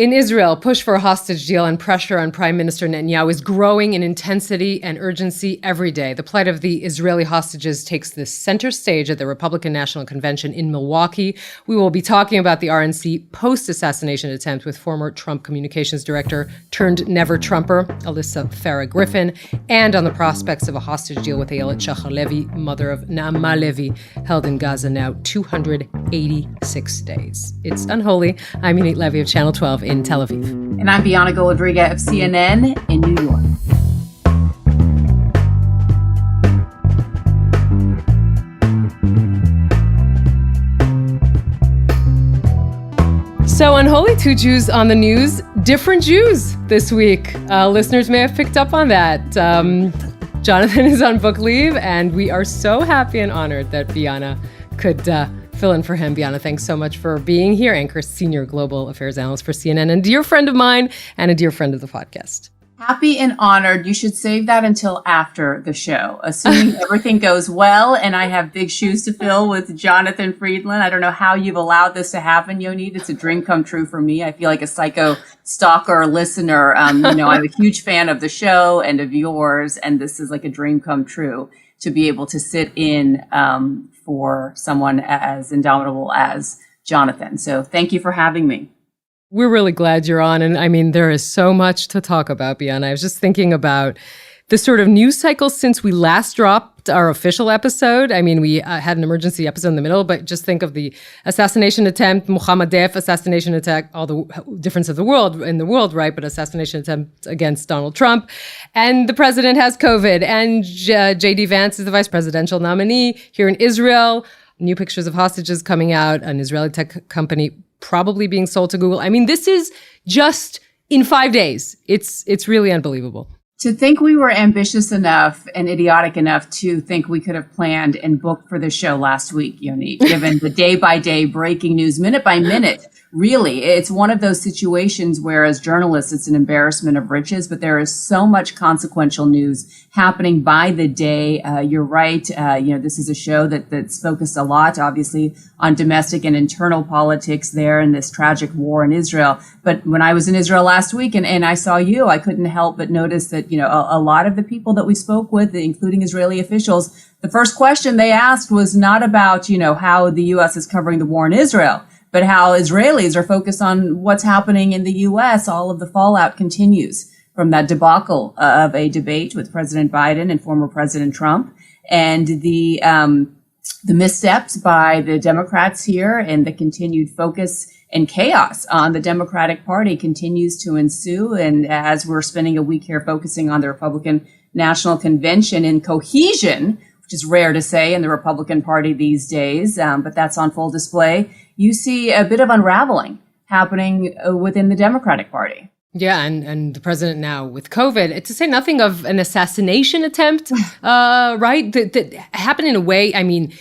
In Israel, push for a hostage deal and pressure on Prime Minister Netanyahu is growing in intensity and urgency every day. The plight of the Israeli hostages takes the center stage at the Republican National Convention in Milwaukee. We will be talking about the RNC post-assassination attempt with former Trump communications director turned never-Trumper, Alyssa Farah Griffin, and on the prospects of a hostage deal with Ayelet Levy, mother of Naama Levy, held in Gaza now 286 days. It's unholy. I'm Yonit Levy of Channel 12 in Tel Aviv. And I'm Bianna Golodryga of CNN in New York. So unholy, two Jews on the news, different Jews this week. Listeners may have picked up on that. Jonathan is on book leave, and we are so happy and honored that Bianna could fill in for him. Bianna, thanks so much for being here. Anchor, senior global affairs analyst for CNN, and a dear friend of mine and a dear friend of the podcast. Happy and honored. You should save that until after the show, assuming everything goes well and I have big shoes to fill with Jonathan Friedland. I don't know how you've allowed this to happen, Yonit. It's a dream come true for me. I feel like a psycho stalker listener. I'm a huge fan of the show and of yours, and this is like a dream come true to be able to sit in for someone as indomitable as Jonathan. So thank you for having me. We're really glad you're on. And I mean, there is so much to talk about, Bianna. I was just thinking about the sort of news cycle since we last dropped our official episode. I mean, we had an emergency episode in the middle, but just think of the assassination attempt, Mohammed Def assassination attack, all the difference of the world in the world, right? But assassination attempt against Donald Trump. And the president has COVID. And J.D. Vance is the vice presidential nominee here in Israel. New pictures of hostages coming out, an Israeli tech company probably being sold to Google. I mean, this is just in 5 days. It's really unbelievable. To think we were ambitious enough and idiotic enough to think we could have planned and booked for the show last week, Yonit, given the day-by-day breaking news, minute by minute. Really, it's one of those situations where as journalists, it's an embarrassment of riches, but there is so much consequential news happening by the day. You're right. This is a show that's focused a lot, obviously, on domestic and internal politics there in this tragic war in Israel. But when I was in Israel last week and I saw you, I couldn't help but notice that, a lot of the people that we spoke with, including Israeli officials, the first question they asked was not about, how the U.S. is covering the war in Israel, but how Israelis are focused on what's happening in the U.S. All of the fallout continues from that debacle of a debate with President Biden and former President Trump, and the missteps by the Democrats here and the continued focus and chaos on the Democratic Party continues to ensue. And as we're spending a week here focusing on the Republican National Convention and cohesion, which is rare to say in the Republican Party these days, but that's on full display, you see a bit of unraveling happening within the Democratic Party. Yeah, and the president now with COVID, to say nothing of an assassination attempt, right, that happened in a way, I mean,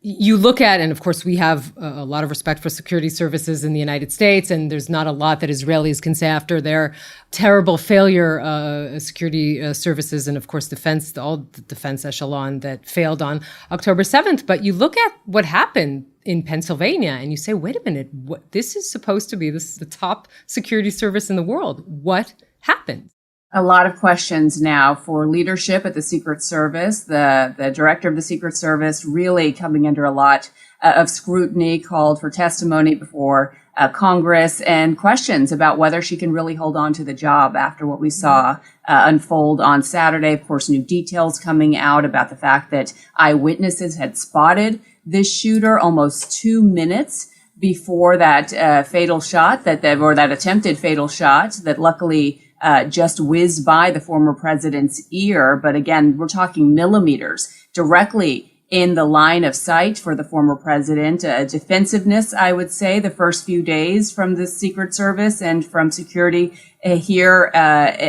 you look at, and of course we have a lot of respect for security services in the United States, and there's not a lot that Israelis can say after their terrible failure, security services and of course all the defense echelon that failed on October 7th. But you look at what happened in Pennsylvania and you say, wait a minute, this is supposed to be the top security service in the world. What happened? A lot of questions now for leadership at the Secret Service. The director of the Secret Service really coming under a lot of scrutiny, called for testimony before Congress, and questions about whether she can really hold on to the job after what we saw unfold on Saturday. Of course, new details coming out about the fact that eyewitnesses had spotted this shooter almost 2 minutes before that fatal shot, that attempted fatal shot that luckily just whizzed by the former president's ear. But again, we're talking millimeters directly in the line of sight for the former president. Defensiveness, I would say, the first few days from the Secret Service and from security here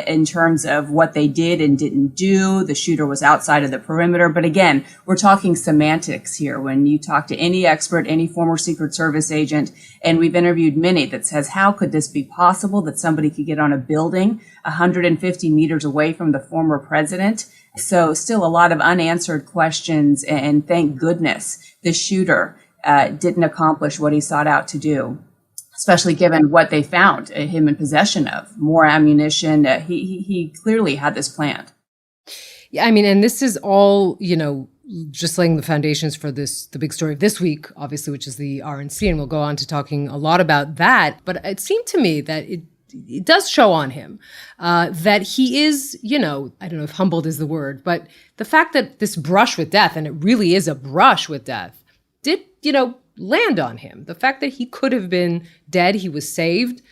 in terms of what they did and didn't do. The shooter was outside of the perimeter. But again, we're talking semantics here. When you talk to any expert, any former Secret Service agent, and we've interviewed many that says, how could this be possible that somebody could get on a building 150 meters away from the former president? So still a lot of unanswered questions, and thank goodness the shooter didn't accomplish what he sought out to do. especially given what they found him in possession of, more ammunition. He clearly had this planned. Yeah, I mean, and this is all, just laying the foundations for the big story of this week, obviously, which is the RNC, and we'll go on to talking a lot about that. But it seemed to me that it does show on him that he is, I don't know if humbled is the word, but the fact that this brush with death, and it really is a brush with death, did, land on him. The fact that he could have been dead, he was saved,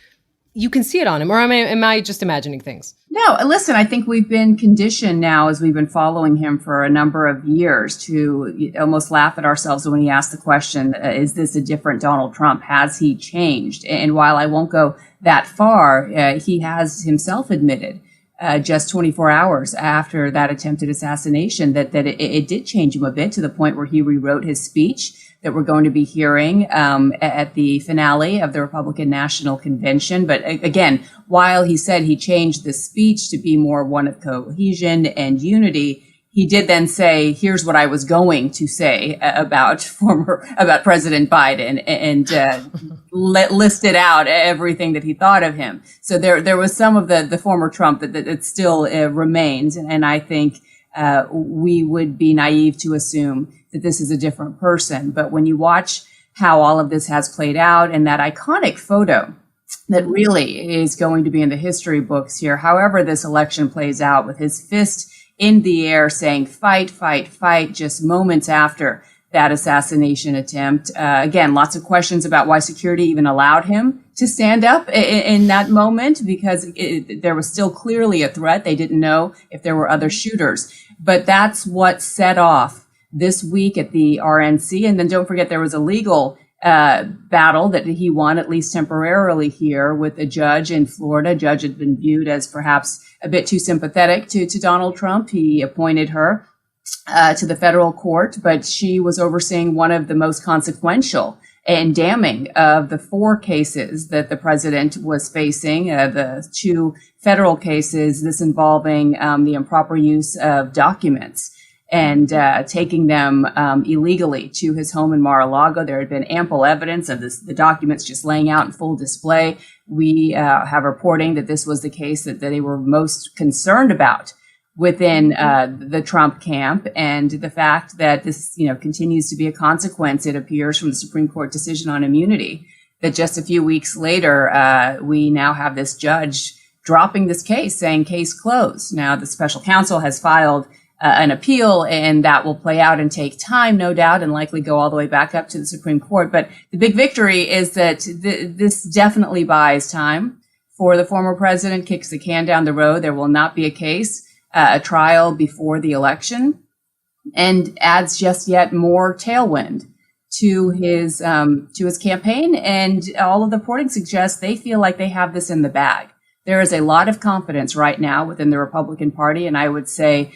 you can see it on him. Or am I just imagining things? No, listen, I think we've been conditioned now as we've been following him for a number of years to almost laugh at ourselves when he asked the question, is this a different Donald Trump? Has he changed? And while I won't go that far, he has himself admitted just 24 hours after that attempted assassination that it did change him a bit, to the point where he rewrote his speech that we're going to be hearing at the finale of the Republican National Convention. But again, while he said he changed the speech to be more one of cohesion and unity, he did then say, here's what I was going to say about President Biden, and listed out everything that he thought of him. So there was some of the former Trump that still remains. And I think we would be naive to assume that this is a different person. But when you watch how all of this has played out, and that iconic photo that really is going to be in the history books here, however this election plays out, with his fist in the air saying, fight, fight, fight, just moments after that assassination attempt. Again, lots of questions about why security even allowed him to stand up in that moment, because there was still clearly a threat. They didn't know if there were other shooters. But that's what set off this week at the RNC. And then don't forget, there was a legal battle that he won, at least temporarily, here with a judge in Florida. A judge had been viewed as perhaps a bit too sympathetic to Donald Trump. He appointed her to the federal court, but she was overseeing one of the most consequential and damning of the 4 cases that the president was facing, the 2 federal cases, this involving the improper use of documents and taking them illegally to his home in Mar-a-Lago. There had been ample evidence of the documents just laying out in full display. We have reporting that this was the case that they were most concerned about within the Trump camp, and the fact that this, continues to be a consequence, it appears, from the Supreme Court decision on immunity, that just a few weeks later, we now have this judge dropping this case, saying case closed. Now, the special counsel has filed an appeal, and that will play out and take time, no doubt, and likely go all the way back up to the Supreme Court. But the big victory is that this definitely buys time for the former president, kicks the can down the road. There will not be a case, a trial before the election, and adds just yet more tailwind to his campaign. And all of the reporting suggests they feel like they have this in the bag. There is a lot of confidence right now within the Republican Party, and I would say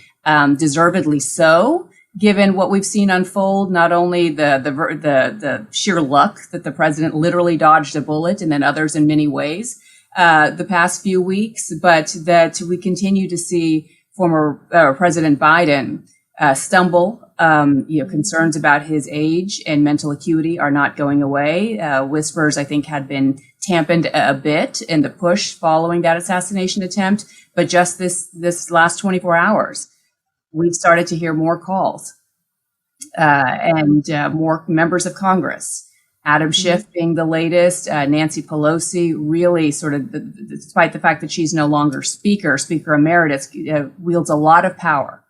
deservedly so, given what we've seen unfold. Not only the sheer luck that the president literally dodged a bullet, and then others in many ways the past few weeks, but that we continue to see former President Biden stumble. Concerns about his age and mental acuity are not going away. Whispers, I think, had been dampened a bit in the push following that assassination attempt. But just this last 24 hours, we've started to hear more calls and more members of Congress. Adam Schiff being the latest, Nancy Pelosi really sort of, despite the fact that she's no longer Speaker Emeritus, wields a lot of power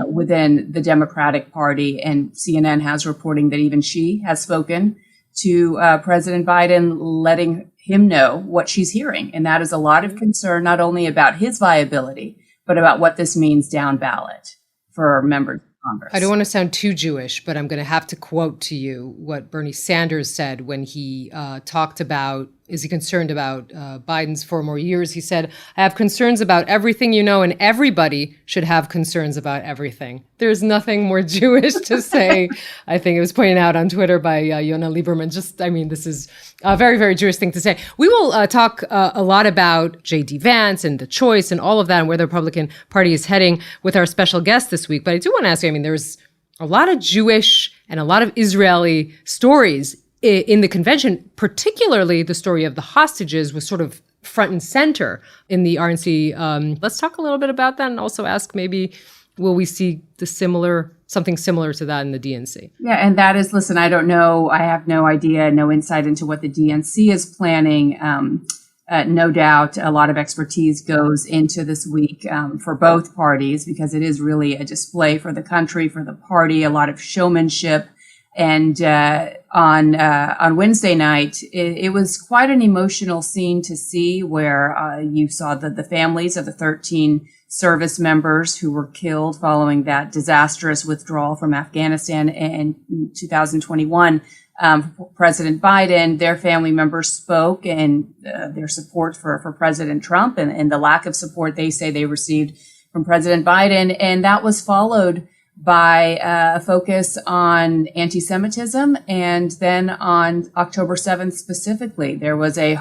within the Democratic Party. And CNN has reporting that even she has spoken to President Biden, letting him know what she's hearing. And that is a lot of concern, not only about his viability, but about what this means down ballot for members of Congress. I don't want to sound too Jewish, but I'm going to have to quote to you what Bernie Sanders said when he talked about, is he concerned about Biden's 4 more years? He said, I have concerns about everything, and everybody should have concerns about everything. There's nothing more Jewish to say. I think it was pointed out on Twitter by Yonah Lieberman. This is a very, very Jewish thing to say. We will talk a lot about J.D. Vance and the choice and all of that and where the Republican Party is heading with our special guest this week. But I do want to ask you, there's a lot of Jewish and a lot of Israeli stories in the convention, particularly the story of the hostages was sort of front and center in the RNC. Let's talk a little bit about that and also ask maybe, will we see something similar to that in the DNC? Yeah, and that is, listen, I don't know. I have no idea, no insight into what the DNC is planning. No doubt a lot of expertise goes into this week for both parties because it is really a display for the country, for the party, a lot of showmanship. And on Wednesday night, it was quite an emotional scene to see where you saw the families of the 13 service members who were killed following that disastrous withdrawal from Afghanistan in 2021. President Biden, their family members spoke and their support for President Trump and the lack of support they say they received from President Biden. And that was followed by a focus on anti-Semitism. And then on October 7th specifically, there was a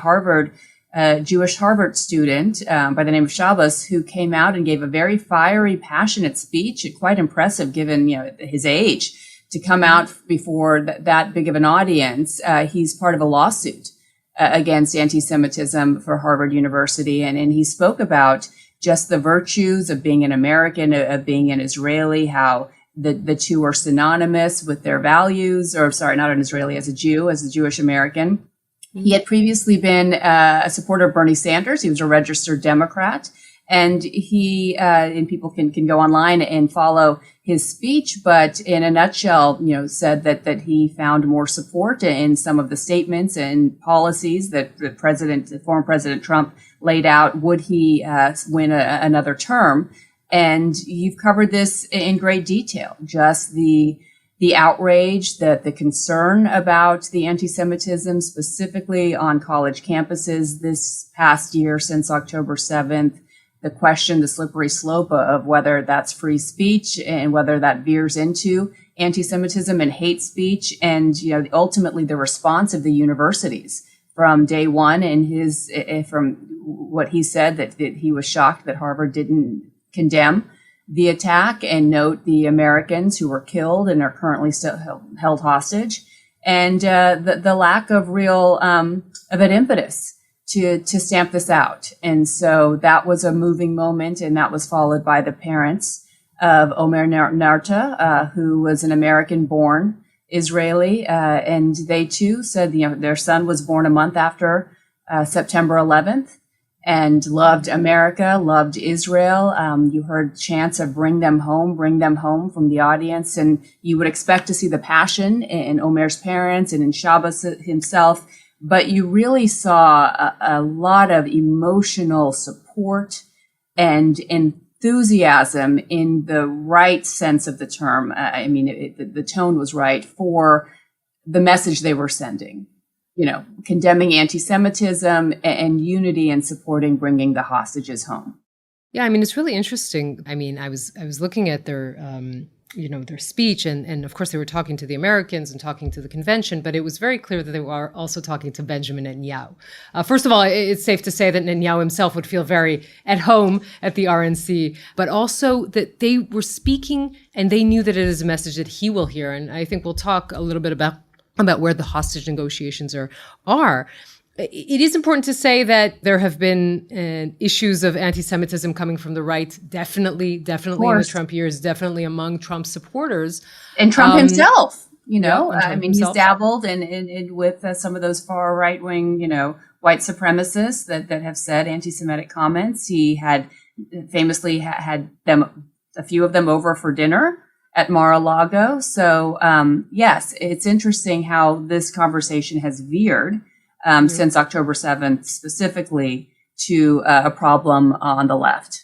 Jewish Harvard student by the name of Shabbos who came out and gave a very fiery, passionate speech, quite impressive given his age, to come out before that big of an audience. He's part of a lawsuit against anti-Semitism for Harvard University. And he spoke about just the virtues of being an American, of being an Israeli, how the two are synonymous with their values, or sorry, not an Israeli, as a Jew, as a Jewish American. He had previously been a supporter of Bernie Sanders. He was a registered Democrat. And and people can go online and follow his speech, but in a nutshell, said that he found more support in some of the statements and policies that the former President Trump laid out. Would he win another term? And you've covered this in great detail, just the outrage, the concern about the anti-Semitism, specifically on college campuses this past year since October 7th. The question, the slippery slope of whether that's free speech and whether that veers into anti-Semitism and hate speech, and ultimately the response of the universities from day one. And from what he said, that he was shocked that Harvard didn't condemn the attack and note the Americans who were killed and are currently still held hostage, and the lack of real of an impetus to stamp this out. And so that was a moving moment, and that was followed by the parents of Omer Narta, who was an American-born Israeli, and they too said their son was born a month after September 11th and loved America, loved Israel. You heard chants of bring them home from the audience, and you would expect to see the passion in Omer's parents and in Shabbos himself. But you really saw a lot of emotional support and enthusiasm in the right sense of the term. The tone was right for the message they were sending, condemning anti-Semitism and unity and supporting bringing the hostages home. Yeah, it's really interesting. I was looking at their their speech, and of course they were talking to the Americans and talking to the convention, but it was very clear that they were also talking to Benjamin Netanyahu. First of all, it's safe to say that Netanyahu himself would feel very at home at the RNC, but also that they were speaking and they knew that it is a message that he will hear. And I think we'll talk a little bit about where the hostage negotiations are. It is important to say that there have been issues of anti-Semitism coming from the right, definitely in the Trump years, definitely among Trump supporters. And Trump himself, he's dabbled in with some of those far right-wing, white supremacists that have said anti-Semitic comments. He had famously had a few of them over for dinner at Mar-a-Lago. So, yes, it's interesting how this conversation has veered since October 7th, specifically to a problem on the left.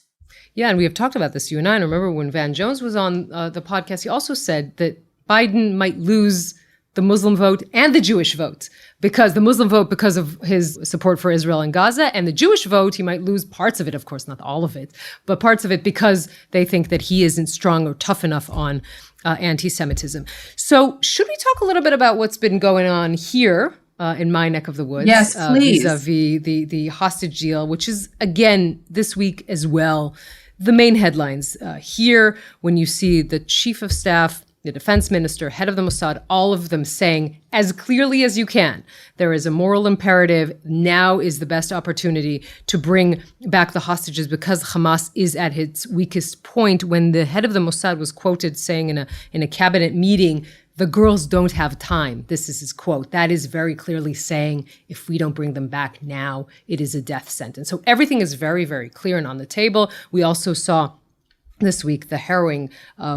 Yeah, and we have talked about this, you and I. And remember when Van Jones was on the podcast, he also said that Biden might lose the Muslim vote and the Jewish vote, because the Muslim vote because of his support for Israel and Gaza, and the Jewish vote, he might lose parts of it, of course, not all of it, but parts of it because they think that he isn't strong or tough enough on anti-Semitism. So should we talk a little bit about what's been going on here in my neck of the woods? Yes, please. Vis-a-vis the hostage deal, which is, again, this week as well, the main headlines here when you see the chief of staff the defense minister, head of the Mossad, all of them saying as clearly as you can, there is a moral imperative. Now is the best opportunity to bring back the hostages because Hamas is at its weakest point. When the head of the Mossad was quoted saying in a cabinet meeting, the girls don't have time. This is his quote. That is very clearly saying if we don't bring them back now, it is a death sentence. So everything is very, very clear and on the table. We also saw this week the harrowing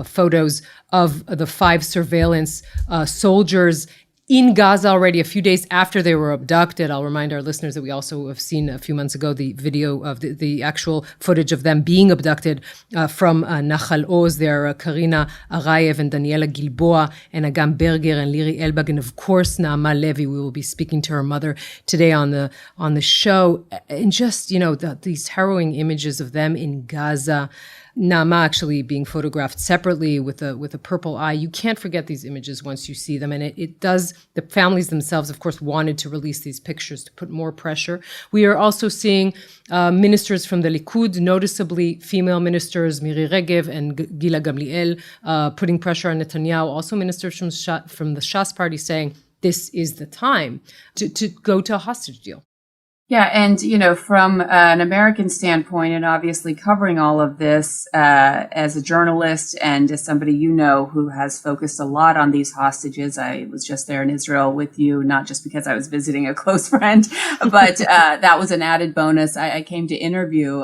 photos of the 5 surveillance soldiers in Gaza already a few days after they were abducted. I'll remind our listeners that we also have seen a few months ago the video of the actual footage of them being abducted from Nahal Oz. There are Karina Arayev and Daniela Gilboa and Agam Berger and Liri Elbag, and of course Naama Levy. We will be speaking to her mother today on the show. And just, these harrowing images of them in Gaza. Naama actually being photographed separately with a purple eye. You can't forget these images once you see them. And it does, the families themselves, of course, wanted to release these pictures to put more pressure. We are also seeing ministers from the Likud, noticeably female ministers, Miri Regev and Gila Gamliel, putting pressure on Netanyahu. Also ministers from the Shas party saying this is the time to go to a hostage deal. Yeah, and, from an American standpoint, and obviously covering all of this as a journalist and as somebody who has focused a lot on these hostages. I was just there in Israel with you, not just because I was visiting a close friend, but that was an added bonus. I came to interview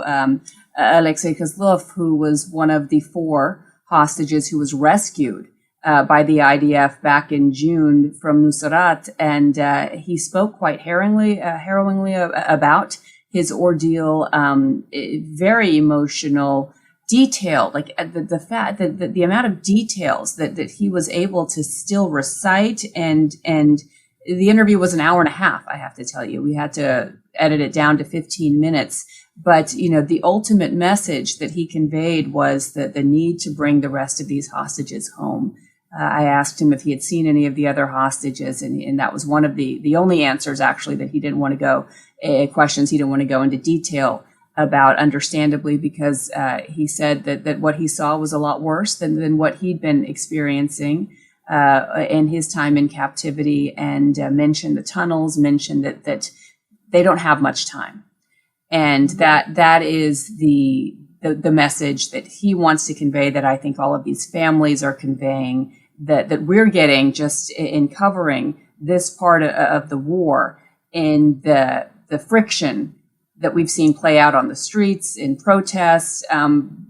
Alexei Kozlov, who was one of the 4 hostages who was rescued by the IDF back in June from Nusrat, and he spoke quite harrowingly about his ordeal. Very emotional, detailed, like the fact that the amount of details that he was able to still recite, and the interview was an hour and a half. I have to tell you, we had to edit it down to 15 minutes. But, the ultimate message that he conveyed was that the need to bring the rest of these hostages home. I asked him if he had seen any of the other hostages, and that was one of the only answers, actually, that he didn't want to go, questions he didn't want to go into detail about, understandably, because he said that what he saw was a lot worse than what he'd been experiencing in his time in captivity, and mentioned the tunnels, mentioned that they don't have much time. And that is the message that he wants to convey, that I think all of these families are conveying, that we're getting just in covering this part of the war, in the friction that we've seen play out on the streets in protests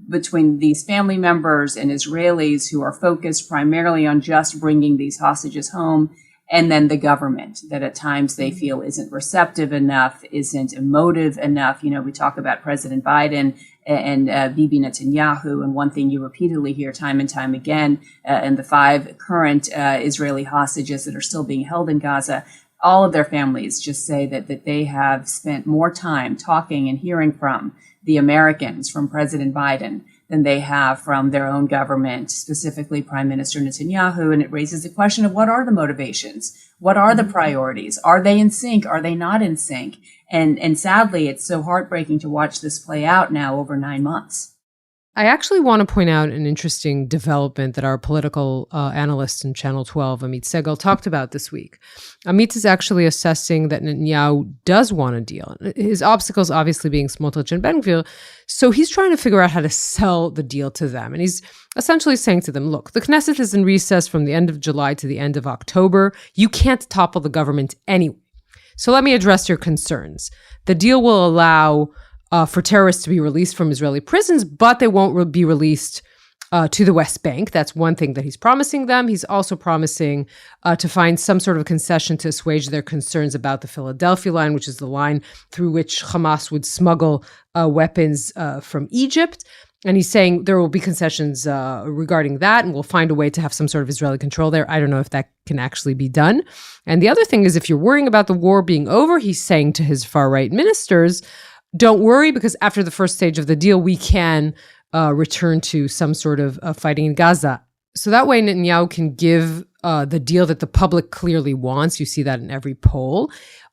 between these family members and Israelis who are focused primarily on just bringing these hostages home, and then the government that at times they feel isn't receptive enough, isn't emotive enough. We talk about President Biden and Bibi Netanyahu, and one thing you repeatedly hear time and time again, and the 5 current Israeli hostages that are still being held in Gaza, all of their families just say that they have spent more time talking and hearing from the Americans, from President Biden, than they have from their own government, specifically Prime Minister Netanyahu. And it raises the question of what are the motivations? What are the priorities? Are they in sync? Are they not in sync? And sadly, it's so heartbreaking to watch this play out now over 9 months. I actually want to point out an interesting development that our political analyst in Channel 12, Amit Segal, talked about this week. Amit is actually assessing that Netanyahu does want a deal. His obstacles obviously being Smotrich and Ben-Gvir. So he's trying to figure out how to sell the deal to them. And he's essentially saying to them, look, the Knesset is in recess from the end of July to the end of October. You can't topple the government anyway. So let me address your concerns. The deal will allow for terrorists to be released from Israeli prisons, but they won't be released to the West Bank. That's one thing that he's promising them. He's also promising to find some sort of concession to assuage their concerns about the Philadelphia line, which is the line through which Hamas would smuggle weapons from Egypt. And he's saying there will be concessions regarding that, and we'll find a way to have some sort of Israeli control there. I don't know if that can actually be done. And the other thing is, if you're worrying about the war being over, he's saying to his far-right ministers, don't worry, because after the first stage of the deal, we can return to some sort of fighting in Gaza. So that way Netanyahu can give the deal that the public clearly wants. You see that in every poll.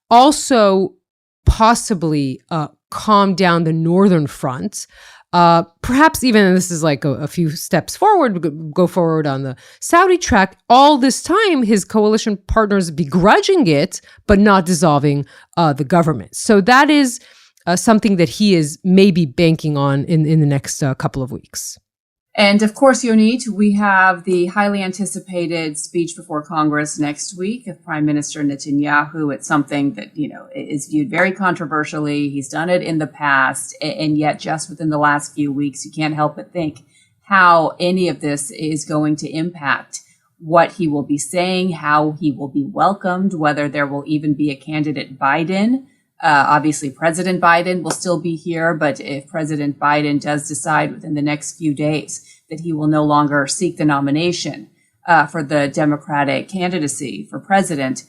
Also, possibly calm down the northern front. Perhaps even, and this is like a few steps forward, go forward on the Saudi track. All this time, his coalition partners begrudging it, but not dissolving the government. So that is something that he is maybe banking on in the next couple of weeks. And of course, Yonit, we have the highly anticipated speech before Congress next week of Prime Minister Netanyahu. It's something that, is viewed very controversially. He's done it in the past. And yet just within the last few weeks, you can't help but think how any of this is going to impact what he will be saying, how he will be welcomed, whether there will even be a candidate Biden. Obviously, President Biden will still be here, but if President Biden does decide within the next few days that he will no longer seek the nomination for the Democratic candidacy for president,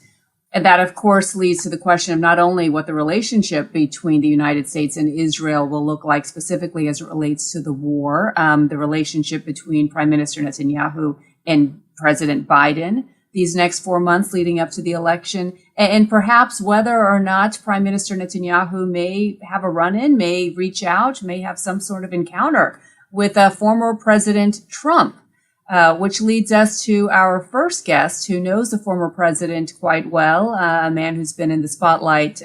and that, of course, leads to the question of not only what the relationship between the United States and Israel will look like specifically as it relates to the war, the relationship between Prime Minister Netanyahu and President Biden these next 4 months leading up to the election, and perhaps whether or not Prime Minister Netanyahu may have a run-in, may reach out, may have some sort of encounter with former President Trump, which leads us to our first guest who knows the former president quite well, a man who's been in the spotlight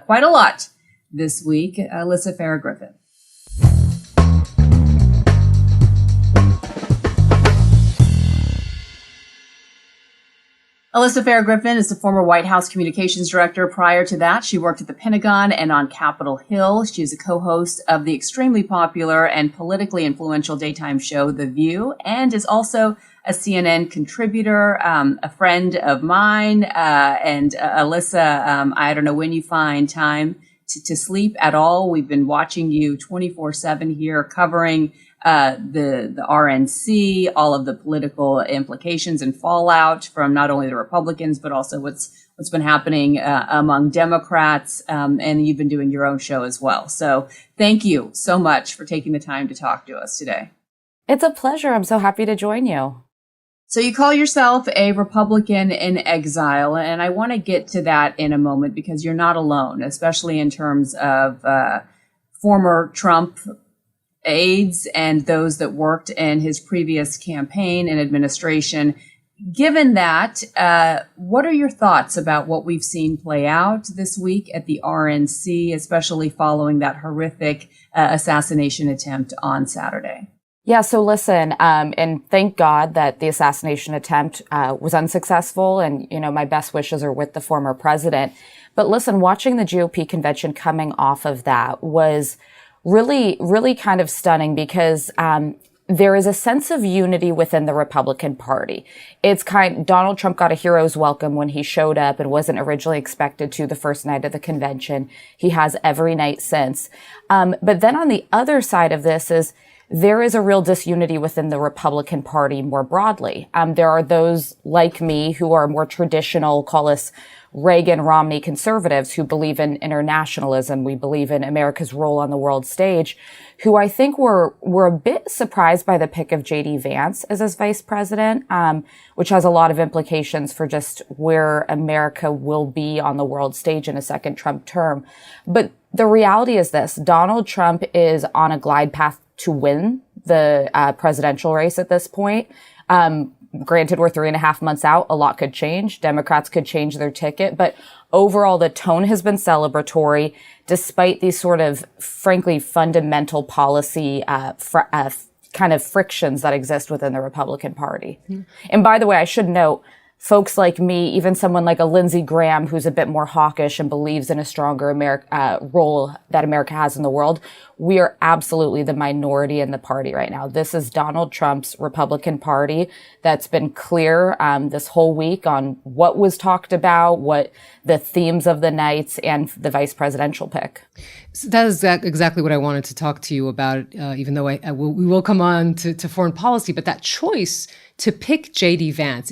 quite a lot this week, Alyssa Farah Griffin. Alyssa Farah Griffin is the former White House communications director. Prior to that, she worked at the Pentagon and on Capitol Hill. She is a co-host of the extremely popular and politically influential daytime show, The View, and is also a CNN contributor, a friend of mine. And Alyssa, I don't know when you find time to sleep at all. We've been watching you 24/7 here, covering the RNC, all of the political implications and fallout from not only the Republicans, but also what's been happening among Democrats. And you've been doing your own show as well. So thank you so much for taking the time to talk to us today. It's a pleasure. I'm so happy to join you. So you call yourself a Republican in exile, and I want to get to that in a moment because you're not alone, especially in terms of former Trump aides and those that worked in his previous campaign and administration. Given that, what are your thoughts about what we've seen play out this week at the RNC, especially following that horrific assassination attempt on Saturday? Yeah, so listen, and thank God that the assassination attempt was unsuccessful, and, my best wishes are with the former president. But listen, watching the GOP convention coming off of that was really, really kind of stunning because there is a sense of unity within the Republican Party. Donald Trump got a hero's welcome when he showed up and wasn't originally expected to the first night of the convention. He has every night since. But then on the other side of this there is a real disunity within the Republican Party more broadly. There are those like me who are more traditional, call us Reagan-Romney conservatives who believe in internationalism. We believe in America's role on the world stage, who I think were a bit surprised by the pick of J.D. Vance as his vice president, which has a lot of implications for just where America will be on the world stage in a second Trump term. But the reality is this: Donald Trump is on a glide path to win the presidential race at this point. Granted, we're 3.5 months out. A lot could change. Democrats could change their ticket. But overall, the tone has been celebratory, despite these sort of, frankly, fundamental policy kind of frictions that exist within the Republican Party. Mm-hmm. And by the way, I should note, folks like me, even someone like a Lindsey Graham, who's a bit more hawkish and believes in a stronger role that America has in the world, we are absolutely the minority in the party right now. This is Donald Trump's Republican Party that's been clear this whole week on what was talked about, what the themes of the nights, and the vice presidential pick. So that is exactly what I wanted to talk to you about, even though we will come on to foreign policy. But that choice to pick J.D. Vance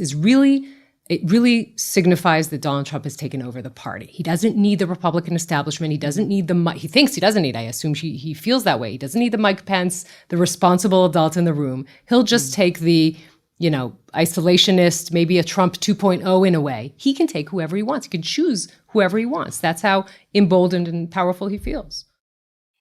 it really signifies that Donald Trump has taken over the party. He doesn't need the Republican establishment. He doesn't need he thinks he doesn't need, I assume he feels that way. He doesn't need the Mike Pence, the responsible adult in the room. He'll just take the, isolationist, maybe a Trump 2.0 in a way. He can take whoever he wants. He can choose whoever he wants. That's how emboldened and powerful he feels.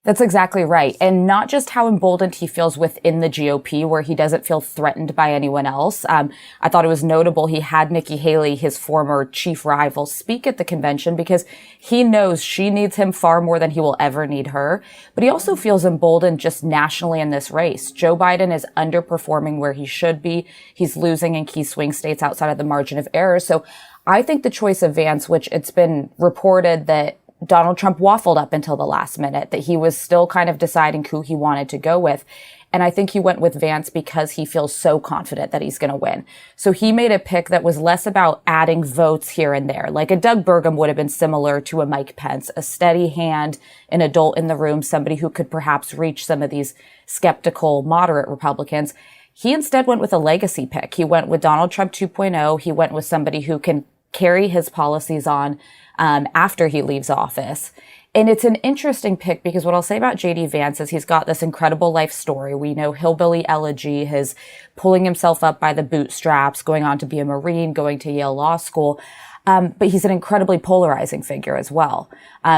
That's exactly right. And not just how emboldened he feels within the GOP, where he doesn't feel threatened by anyone else. I thought it was notable he had Nikki Haley, his former chief rival, speak at the convention because he knows she needs him far more than he will ever need her. But he also feels emboldened just nationally in this race. Joe Biden is underperforming where he should be. He's losing in key swing states outside of the margin of error. So I think the choice of Vance, which it's been reported that Donald Trump waffled up until the last minute, that he was still kind of deciding who he wanted to go with. And I think he went with Vance because he feels so confident that he's going to win. So he made a pick that was less about adding votes here and there. Like a Doug Burgum would have been similar to a Mike Pence, a steady hand, an adult in the room, somebody who could perhaps reach some of these skeptical, moderate Republicans. He instead went with a legacy pick. He went with Donald Trump 2.0. He went with somebody who can carry his policies on after he leaves office. And it's an interesting pick because what I'll say about J.D. Vance is he's got this incredible life story. We know hillbilly elegy, his pulling himself up by the bootstraps, going on to be a Marine, going to Yale Law School. But he's an incredibly polarizing figure as well.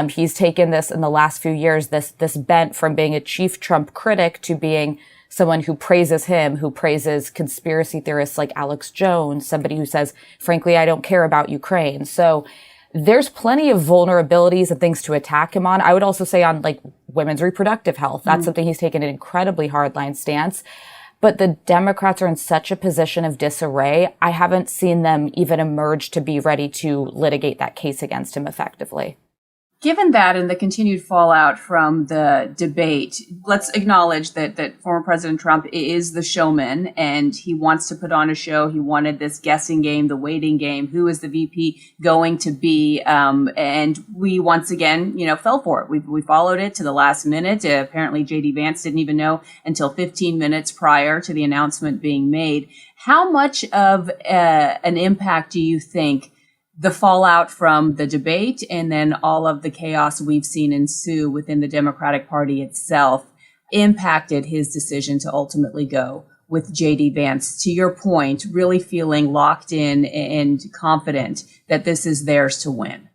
He's taken this in the last few years, this bent from being a chief Trump critic to being someone who praises him, who praises conspiracy theorists like Alex Jones, somebody who says, frankly, I don't care about Ukraine. So there's plenty of vulnerabilities and things to attack him on. I would also say on like women's reproductive health. That's something he's taken an incredibly hardline stance. But the Democrats are in such a position of disarray. I haven't seen them even emerge to be ready to litigate that case against him effectively. Given that and the continued fallout from the debate, let's acknowledge that former President Trump is the showman and he wants to put on a show. He wanted this guessing game, the waiting game. Who is the VP going to be? And we once again, fell for it. We followed it to the last minute. Apparently, J.D. Vance didn't even know until 15 minutes prior to the announcement being made. How much of an impact do you think the fallout from the debate and then all of the chaos we've seen ensue within the Democratic Party itself impacted his decision to ultimately go with J.D. Vance, to your point, really feeling locked in and confident that this is theirs to win?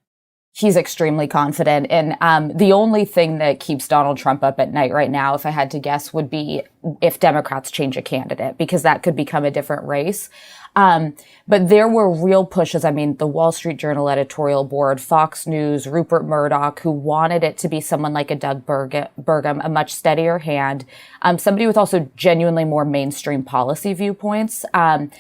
He's extremely confident. And the only thing that keeps Donald Trump up at night right now, if I had to guess, would be if Democrats change a candidate, because that could become a different race. But there were real pushes. I mean, the Wall Street Journal editorial board, Fox News, Rupert Murdoch, who wanted it to be someone like a Doug Burgum, a much steadier hand, somebody with also genuinely more mainstream policy viewpoints. And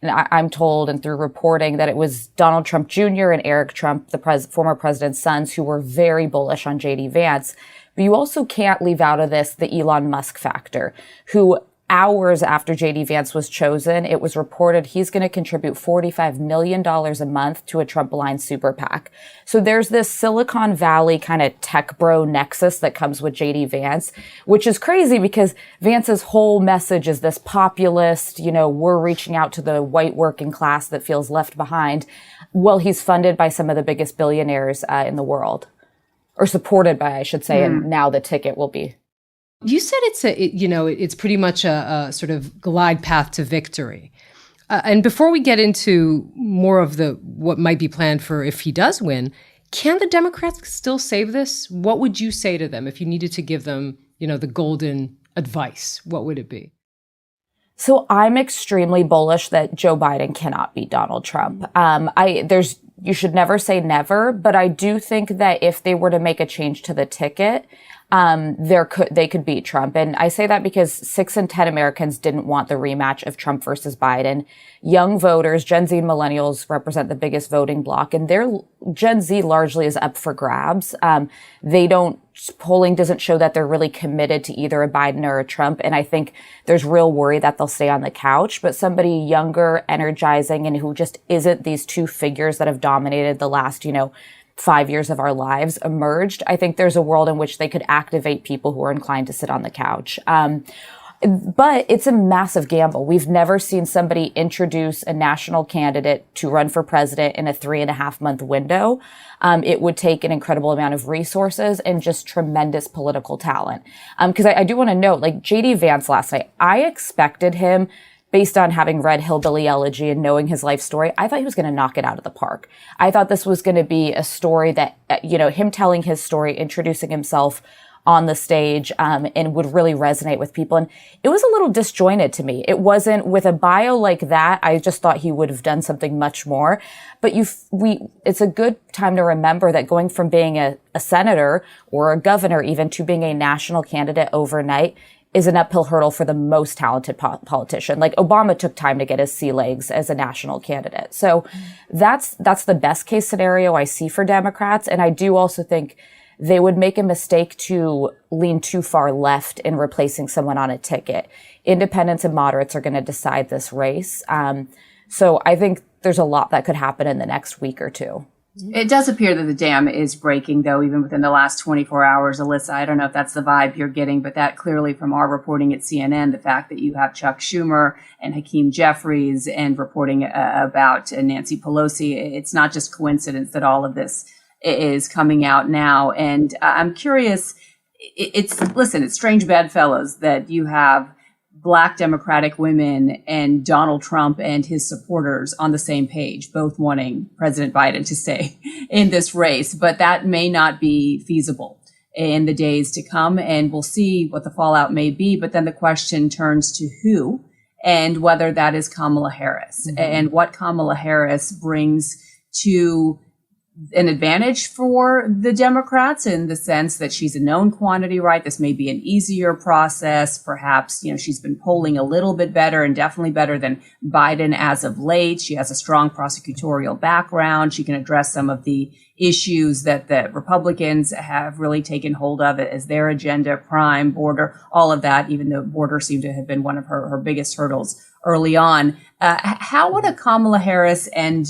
I'm told, and through reporting, that it was Donald Trump Jr. and Eric Trump, the former president's sons, who were very bullish on J.D. Vance. But you also can't leave out of this the Elon Musk factor, who hours after J.D. Vance was chosen, it was reported he's going to contribute $45 million a month to a Trump-aligned super PAC. So there's this Silicon Valley kind of tech bro nexus that comes with J.D. Vance, which is crazy because Vance's whole message is this populist, we're reaching out to the white working class that feels left behind. Well, he's funded by some of the biggest billionaires in the world, or supported by, I should say, and now the ticket will be. You said it's pretty much a sort of glide path to victory. And before we get into more of what might be planned for if he does win, can the Democrats still save this? What would you say to them if you needed to give them, the golden advice? What would it be? So I'm extremely bullish that Joe Biden cannot beat Donald Trump. You should never say never, but I do think that if they were to make a change to the ticket, they could beat Trump. And I say that because 6 in 10 Americans didn't want the rematch of Trump versus Biden. Young voters, Gen Z and millennials, represent the biggest voting bloc, and Gen Z largely is up for grabs. Polling doesn't show that they're really committed to either a Biden or a Trump. And I think there's real worry that they'll stay on the couch, but somebody younger, energizing, and who just isn't these two figures that have dominated the last, 5 years of our lives emerged. I think there's a world in which they could activate people who are inclined to sit on the couch. But it's a massive gamble. We've never seen somebody introduce a national candidate to run for president in a 3.5-month window. It would take an incredible amount of resources and just tremendous political talent. Because I do want to note, like J.D. Vance last night, I expected him, based on having read Hillbilly Elegy and knowing his life story, I thought he was going to knock it out of the park. I thought this was going to be a story that, him telling his story, introducing himself on the stage, and would really resonate with people. And it was a little disjointed to me. It wasn't with a bio like that. I just thought he would have done something much more. But it's a good time to remember that going from being a senator or a governor even to being a national candidate overnight is an uphill hurdle for the most talented politician. Like Obama took time to get his sea legs as a national candidate. So that's the best case scenario I see for Democrats. And I do also think they would make a mistake to lean too far left in replacing someone on a ticket. Independents and moderates are going to decide this race. So I think there's a lot that could happen in the next week or two. It does appear that the dam is breaking, though, even within the last 24 hours. Alyssa, I don't know if that's the vibe you're getting, but that clearly from our reporting at CNN, the fact that you have Chuck Schumer and Hakeem Jeffries and reporting about Nancy Pelosi, it's not just coincidence that all of this is coming out now. And I'm curious, it's strange bedfellows that you have Black Democratic women and Donald Trump and his supporters on the same page, both wanting President Biden to stay in this race. But that may not be feasible in the days to come, and we'll see what the fallout may be. But then the question turns to who, and whether that is Kamala Harris, and what Kamala Harris brings to an advantage for the Democrats in the sense that she's a known quantity, right? This may be an easier process. Perhaps, she's been polling a little bit better and definitely better than Biden as of late. She has a strong prosecutorial background. She can address some of the issues that the Republicans have really taken hold of as their agenda, crime, border, all of that, even though border seemed to have been one of her biggest hurdles early on. How would a Kamala Harris and,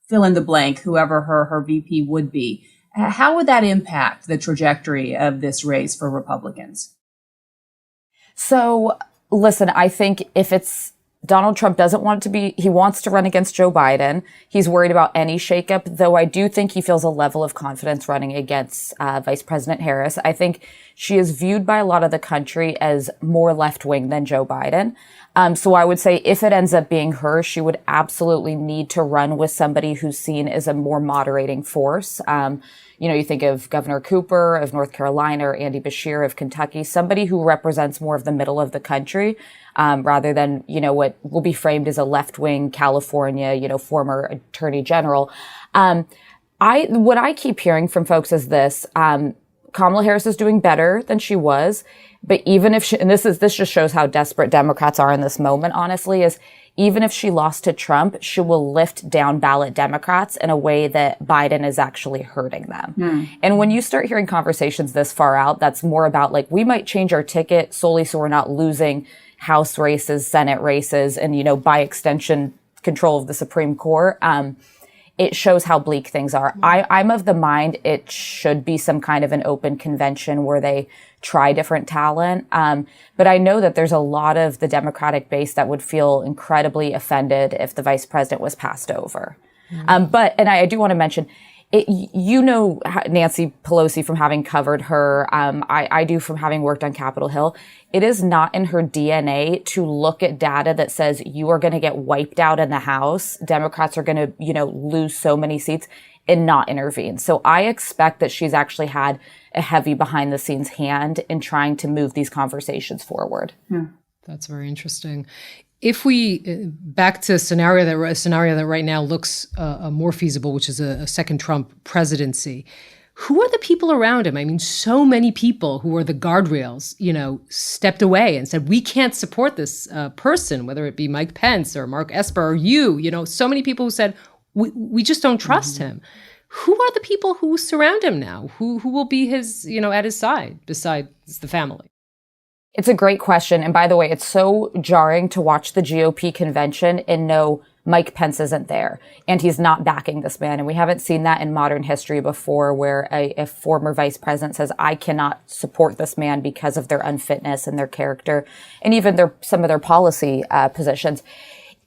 fill in the blank, whoever her VP would be, how would that impact the trajectory of this race for Republicans? So, listen, I think if it's Donald Trump doesn't want it to be, he wants to run against Joe Biden. He's worried about any shakeup, though I do think he feels a level of confidence running against Vice President Harris. I think she is viewed by a lot of the country as more left-wing than Joe Biden. So I would say if it ends up being her, she would absolutely need to run with somebody who's seen as a more moderating force. You think of Governor Cooper of North Carolina or Andy Beshear of Kentucky, somebody who represents more of the middle of the country, rather than, what will be framed as a left-wing California, former attorney general. What I keep hearing from folks is this, Kamala Harris is doing better than she was. But even if she, and this just shows how desperate Democrats are in this moment, honestly, is even if she lost to Trump, she will lift down ballot Democrats in a way that Biden is actually hurting them. And when you start hearing conversations this far out, that's more about like, we might change our ticket solely so we're not losing House races, Senate races, and, by extension, control of the Supreme Court. It shows how bleak things are. I'm of the mind it should be some kind of an open convention where they try different talent. But I know that there's a lot of the Democratic base that would feel incredibly offended if the vice president was passed over. And I do want to mention, Nancy Pelosi from having covered her. I do from having worked on Capitol Hill. It is not in her DNA to look at data that says you are going to get wiped out in the House. Democrats are going to, lose so many seats and not intervene. So I expect that she's actually had a heavy behind the scenes hand in trying to move these conversations forward. That's very interesting. If we back to a scenario that right now looks more feasible, which is a second Trump presidency, who are the people around him? I mean, so many people who are the guardrails, stepped away and said, we can't support this person, whether it be Mike Pence or Mark Esper or you, so many people who said, we just don't trust him. Who are the people who surround him now? Who will be his, at his side besides the family? It's a great question. And by the way, it's so jarring to watch the GOP convention and know Mike Pence isn't there and he's not backing this man. And we haven't seen that in modern history before, where a former vice president says, I cannot support this man because of their unfitness and their character and even some of their policy positions.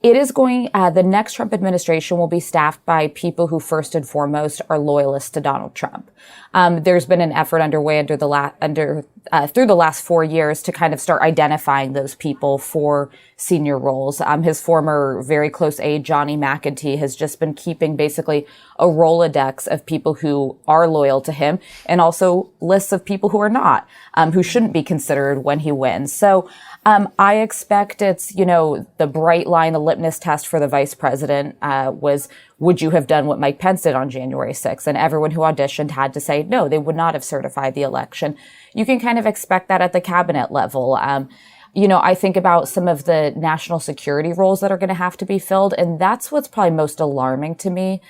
It is going, the next Trump administration will be staffed by people who first and foremost are loyalists to Donald Trump. There's been an effort underway through the last 4 years to kind of start identifying those people for senior roles. His former very close aide, Johnny McEntee, has just been keeping basically a Rolodex of people who are loyal to him and also lists of people who are not, who shouldn't be considered when he wins. So, I expect it's, the bright line, the litmus test for the vice president, was, would you have done what Mike Pence did on January 6th? And everyone who auditioned had to say, no, they would not have certified the election. You can kind of expect that at the cabinet level. I think about some of the national security roles that are going to have to be filled. And that's what's probably most alarming to me.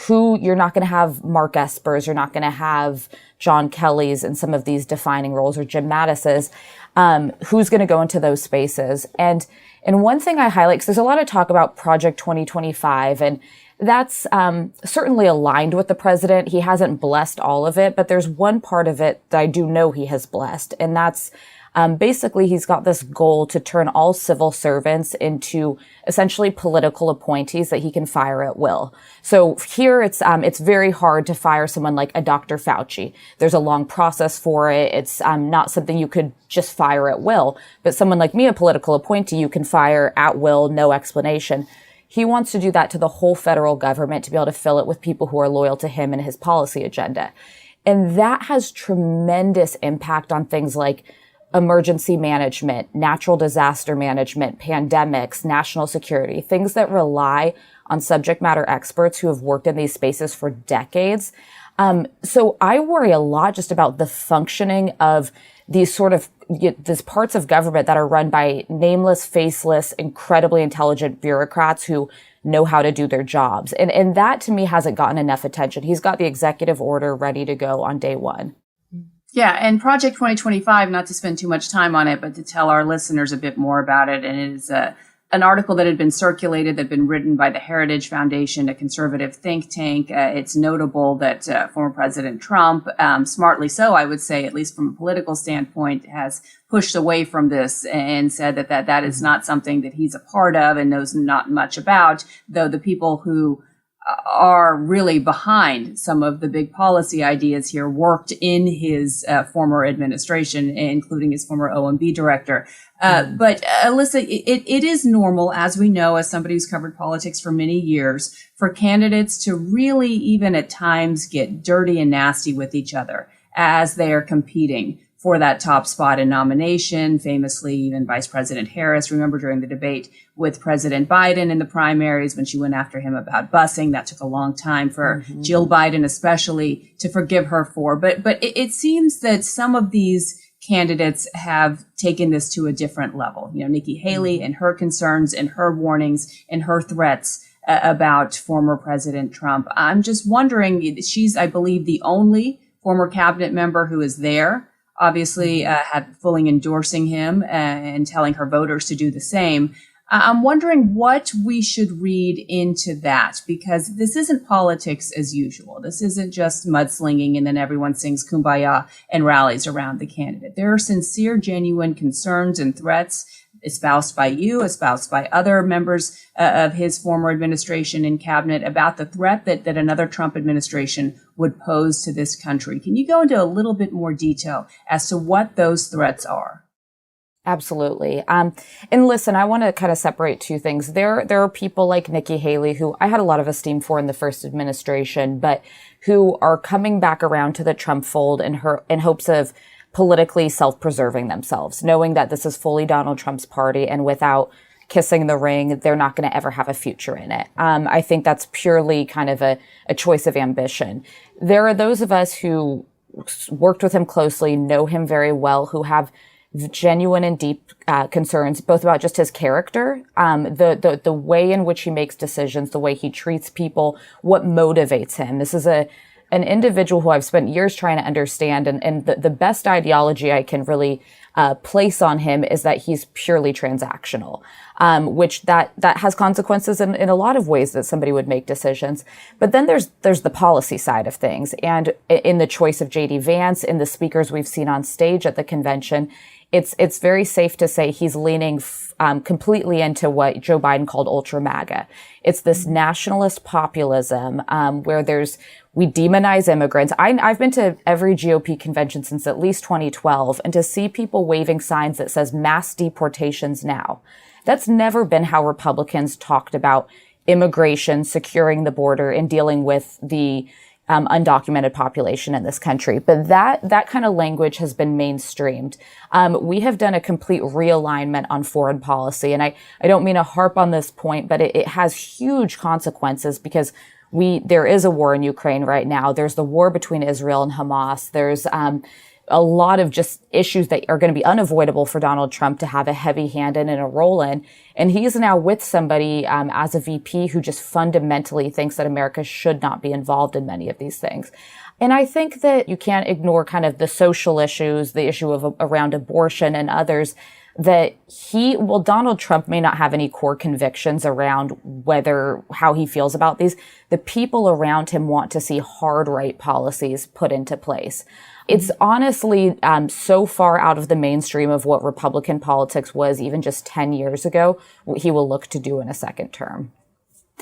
You're not going to have Mark Espers, you're not going to have John Kelly's in some of these defining roles, or Jim Mattis's. Who's going to go into those spaces? And one thing I highlight, because there's a lot of talk about Project 2025, and that's certainly aligned with the president. He hasn't blessed all of it, but there's one part of it that I do know he has blessed, and that's basically he's got this goal to turn all civil servants into essentially political appointees that he can fire at will. So here it's very hard to fire someone like a Dr. Fauci. There's a long process for it. It's not something you could just fire at will, but someone like me, a political appointee, you can fire at will, no explanation. He wants to do that to the whole federal government, to be able to fill it with people who are loyal to him and his policy agenda. And that has tremendous impact on things like emergency management, natural disaster management, pandemics, national security, things that rely on subject matter experts who have worked in these spaces for decades. So I worry a lot just about the functioning of these these parts of government that are run by nameless, faceless, incredibly intelligent bureaucrats who know how to do their jobs. And that to me hasn't gotten enough attention. He's got the executive order ready to go on day one. Yeah, and Project 2025, not to spend too much time on it, but to tell our listeners a bit more about it. And it is an article that had been circulated, that had been written by the Heritage Foundation, a conservative think tank. It's notable that former President Trump, smartly so, I would say, at least from a political standpoint, has pushed away from this and said that is not something that he's a part of and knows not much about, though the people who are really behind some of the big policy ideas here worked in his former administration, including his former OMB director. But Alyssa, it is normal, as we know, as somebody who's covered politics for many years, for candidates to really even at times get dirty and nasty with each other as they are competing for that top spot in nomination. Famously, even Vice President Harris, remember during the debate with President Biden in the primaries when she went after him about busing, that took a long time for Jill Biden especially to forgive her for. But it seems that some of these candidates have taken this to a different level. Nikki Haley and her concerns and her warnings and her threats about former President Trump. I'm just wondering, she's, I believe, the only former cabinet member who is there, obviously had fully endorsing him and telling her voters to do the same. I'm wondering what we should read into that, because this isn't politics as usual. This isn't just mudslinging and then everyone sings Kumbaya and rallies around the candidate. There are sincere, genuine concerns and threats espoused by you, espoused by other members of his former administration and cabinet about the threat that another Trump administration would pose to this country. Can you go into a little bit more detail as to what those threats are? Absolutely. And listen, I want to kind of separate two things. There are people like Nikki Haley, who I had a lot of esteem for in the first administration, but who are coming back around to the Trump fold in hopes of politically self-preserving themselves, knowing that this is fully Donald Trump's party, and without kissing the ring, they're not going to ever have a future in it. I think that's purely kind of a choice of ambition. There are those of us who worked with him closely, know him very well, who have genuine and deep concerns, both about just his character, the way in which he makes decisions, the way he treats people, what motivates him. This is an individual who I've spent years trying to understand, and the best ideology I can really place on him is that he's purely transactional. which that has consequences in a lot of ways that somebody would make decisions. But then there's the policy side of things. And in the choice of J.D. Vance, in the speakers we've seen on stage at the convention, it's very safe to say he's leaning completely into what Joe Biden called ultra MAGA. It's this nationalist populism where we demonize immigrants. I've been to every GOP convention since at least 2012, and to see people waving signs that says mass deportations now, that's never been how Republicans talked about immigration, securing the border, and dealing with the undocumented population in this country. But that kind of language has been mainstreamed. We have done a complete realignment on foreign policy. And I don't mean to harp on this point, but it has huge consequences because there is a war in Ukraine right now. There's the war between Israel and Hamas. There's a lot of just issues that are going to be unavoidable for Donald Trump to have a heavy hand in and a role in. And he is now with somebody as a VP who just fundamentally thinks that America should not be involved in many of these things. And I think that you can't ignore kind of the social issues, the issue of around abortion and others, that Donald Trump may not have any core convictions around how he feels about these. The people around him want to see hard right policies put into place. It's honestly so far out of the mainstream of what Republican politics was even just 10 years ago, what he will look to do in a second term.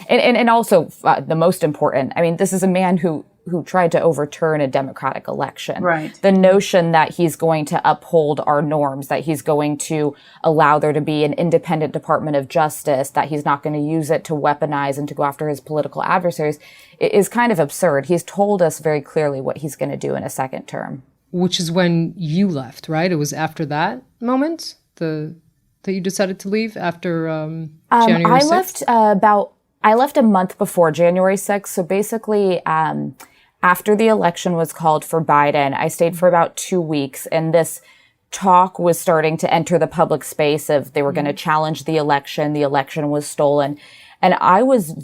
And also the most important, I mean, this is a man who tried to overturn a democratic election. Right. The notion that he's going to uphold our norms, that he's going to allow there to be an independent Department of Justice, that he's not going to use it to weaponize and to go after his political adversaries is kind of absurd. He's told us very clearly what he's going to do in a second term. Which is when you left, right? It was after that moment that you decided to leave after January 6th? I left a month before January 6th. So basically, after the election was called for Biden, I stayed for about 2 weeks, and this talk was starting to enter the public space of they were going to challenge the election. The election was stolen. And I was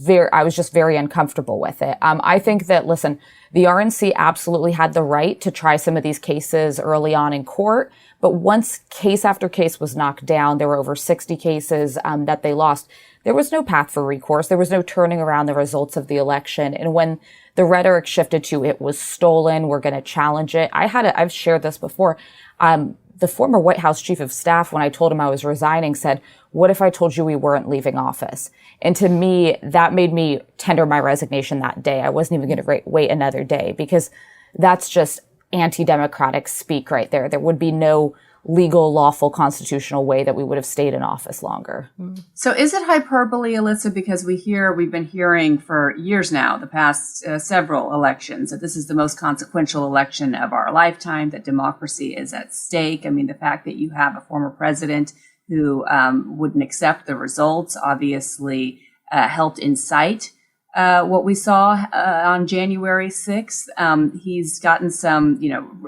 just very uncomfortable with it. I think that, listen, the RNC absolutely had the right to try some of these cases early on in court. But once case after case was knocked down, there were over 60 cases that they lost. There was no path for recourse. There was no turning around the results of the election. And when the rhetoric shifted to it was stolen, we're going to challenge it. I've shared this before. The former White House chief of staff, when I told him I was resigning, said, "What if I told you we weren't leaving office?" And to me, that made me tender my resignation that day. I wasn't even going to wait another day, because that's just anti-democratic speak right there. There would be no legal, lawful, constitutional way that we would have stayed in office longer. So is it hyperbole, Alyssa? Because we've been hearing for years now, the past several elections, that this is the most consequential election of our lifetime, that democracy is at stake. I mean, the fact that you have a former president who wouldn't accept the results obviously helped incite what we saw on January 6th. He's gotten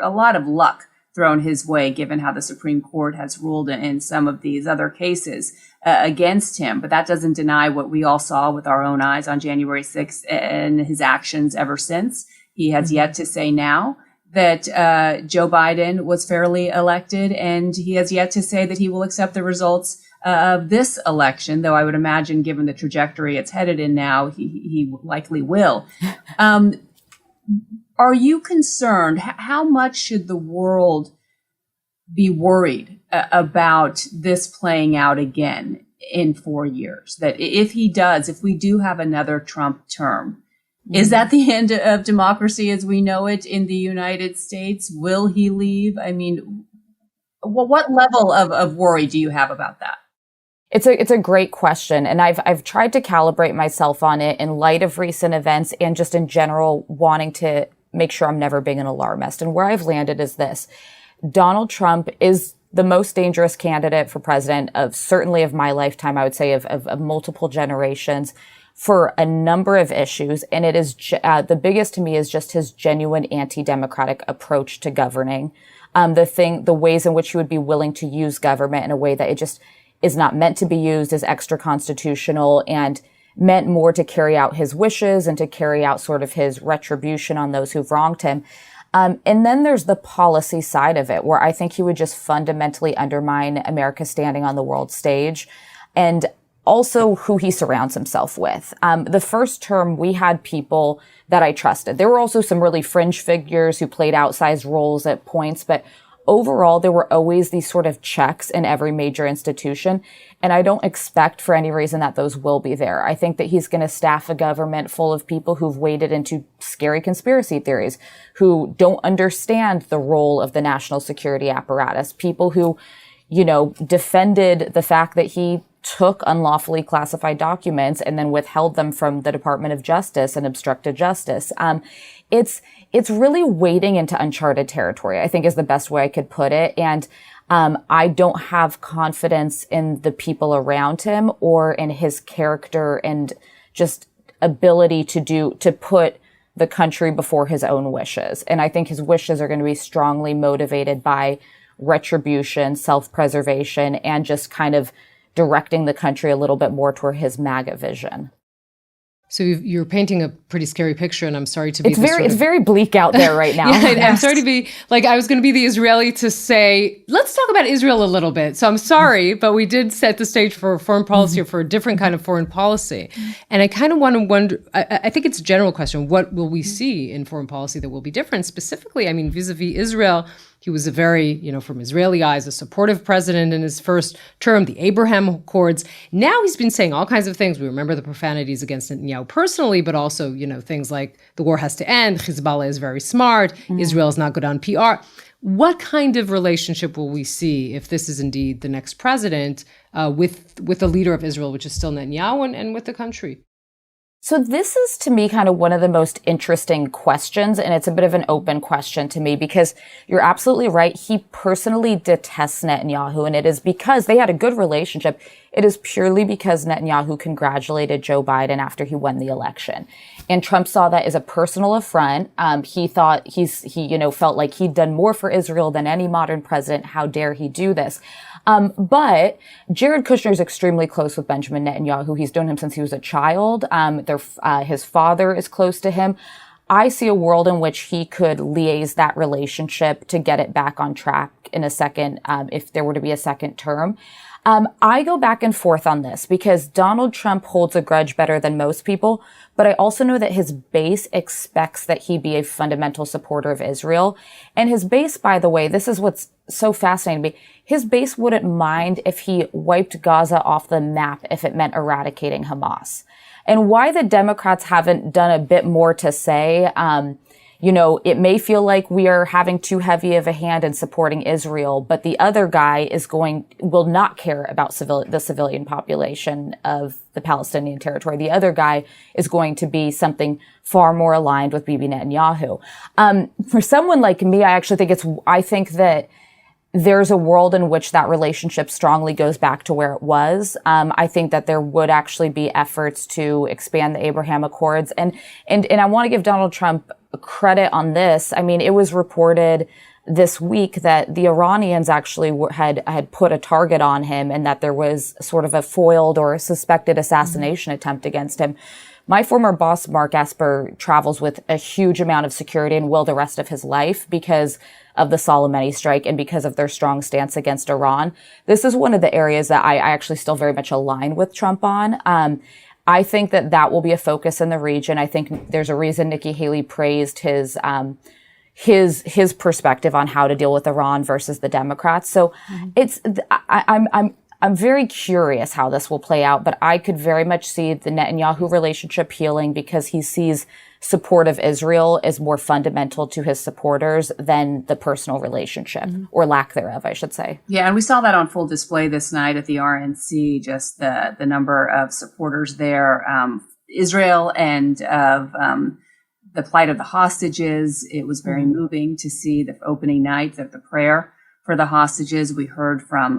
a lot of luck thrown his way, given how the Supreme Court has ruled in some of these other cases against him. But that doesn't deny what we all saw with our own eyes on January 6th and his actions ever since. He has yet to say now that Joe Biden was fairly elected, and he has yet to say that he will accept the results of this election, though I would imagine, given the trajectory it's headed in now, he likely will. Are you concerned? How much should the world be worried about this playing out again in 4 years? That if we do have another Trump term, is that the end of democracy as we know it in the United States? Will he leave? I mean, what level of worry do you have about that? It's a great question, and I've tried to calibrate myself on it in light of recent events and just in general wanting to make sure I'm never being an alarmist. And where I've landed is this: Donald Trump is the most dangerous candidate for president certainly of my lifetime, I would say of multiple generations, for a number of issues. And it is the biggest to me is just his genuine anti-democratic approach to governing. The ways in which he would be willing to use government in a way that it just is not meant to be used, is extra constitutional, and meant more to carry out his wishes and to carry out sort of his retribution on those who've wronged him. And then there's the policy side of it, where I think he would just fundamentally undermine America's standing on the world stage. and also who he surrounds himself with. The first term, we had people that I trusted. There were also some really fringe figures who played outsized roles at points, but overall, there were always these sort of checks in every major institution. And I don't expect for any reason that those will be there. I think that he's going to staff a government full of people who've waded into scary conspiracy theories, who don't understand the role of the national security apparatus, people who, defended the fact that he took unlawfully classified documents and then withheld them from the Department of Justice and obstructed justice. It's really wading into uncharted territory, I think is the best way I could put it. And I don't have confidence in the people around him or in his character and just ability to put the country before his own wishes. And I think his wishes are going to be strongly motivated by retribution, self-preservation, and just kind of directing the country a little bit more toward his MAGA vision. So you're painting a pretty scary picture, and I'm sorry to be it's very bleak out there right now. I'm sorry to be I was going to be the Israeli to say, let's talk about Israel a little bit. So I'm sorry, but we did set the stage for foreign policy or for a different kind of foreign policy. And I kind of want to wonder, I think it's a general question, what will we see in foreign policy that will be different? Specifically, vis-a-vis Israel, he was a very, from Israeli eyes, a supportive president in his first term, the Abraham Accords. Now he's been saying all kinds of things. We remember the profanities against Netanyahu personally, but also, things like the war has to end, Hezbollah is very smart, Israel is not good on PR. What kind of relationship will we see if this is indeed the next president with the leader of Israel, which is still Netanyahu, and with the country? So this is, to me, kind of one of the most interesting questions, and it's a bit of an open question to me because you're absolutely right. He personally detests Netanyahu, and it is because they had a good relationship. It is purely because Netanyahu congratulated Joe Biden after he won the election. And Trump saw that as a personal affront. He thought he felt like he'd done more for Israel than any modern president. How dare he do this? But Jared Kushner is extremely close with Benjamin Netanyahu. He's known him since he was a child. His father is close to him. I see a world in which he could liaise that relationship to get it back on track in a second, if there were to be a second term. I go back and forth on this because Donald Trump holds a grudge better than most people, but I also know that his base expects that he be a fundamental supporter of Israel. And his base, by the way, this is what's so fascinating to me, his base wouldn't mind if he wiped Gaza off the map if it meant eradicating Hamas. And why the Democrats haven't done a bit more to say, it may feel like we are having too heavy of a hand in supporting Israel, but the other guy will not care about the civilian population of the Palestinian territory. The other guy is going to be something far more aligned with Bibi Netanyahu. For someone like me, I think that there's a world in which that relationship strongly goes back to where it was. I think that there would actually be efforts to expand the Abraham Accords. And I want to give Donald Trump credit on this. It was reported this week that the Iranians actually had put a target on him and that there was sort of a foiled or suspected assassination attempt against him. My former boss, Mark Esper, travels with a huge amount of security and will the rest of his life because of the Soleimani strike and because of their strong stance against Iran. This is one of the areas that I actually still very much align with Trump on. I think that will be a focus in the region. I think there's a reason Nikki Haley praised his perspective on how to deal with Iran versus the Democrats. So I'm very curious how this will play out, but I could very much see the Netanyahu relationship healing because he sees support of Israel as more fundamental to his supporters than the personal relationship or lack thereof, I should say. Yeah, and we saw that on full display this night at the RNC, just the number of supporters there, Israel and of the plight of the hostages. It was very moving to see the opening night of the prayer for the hostages. We heard from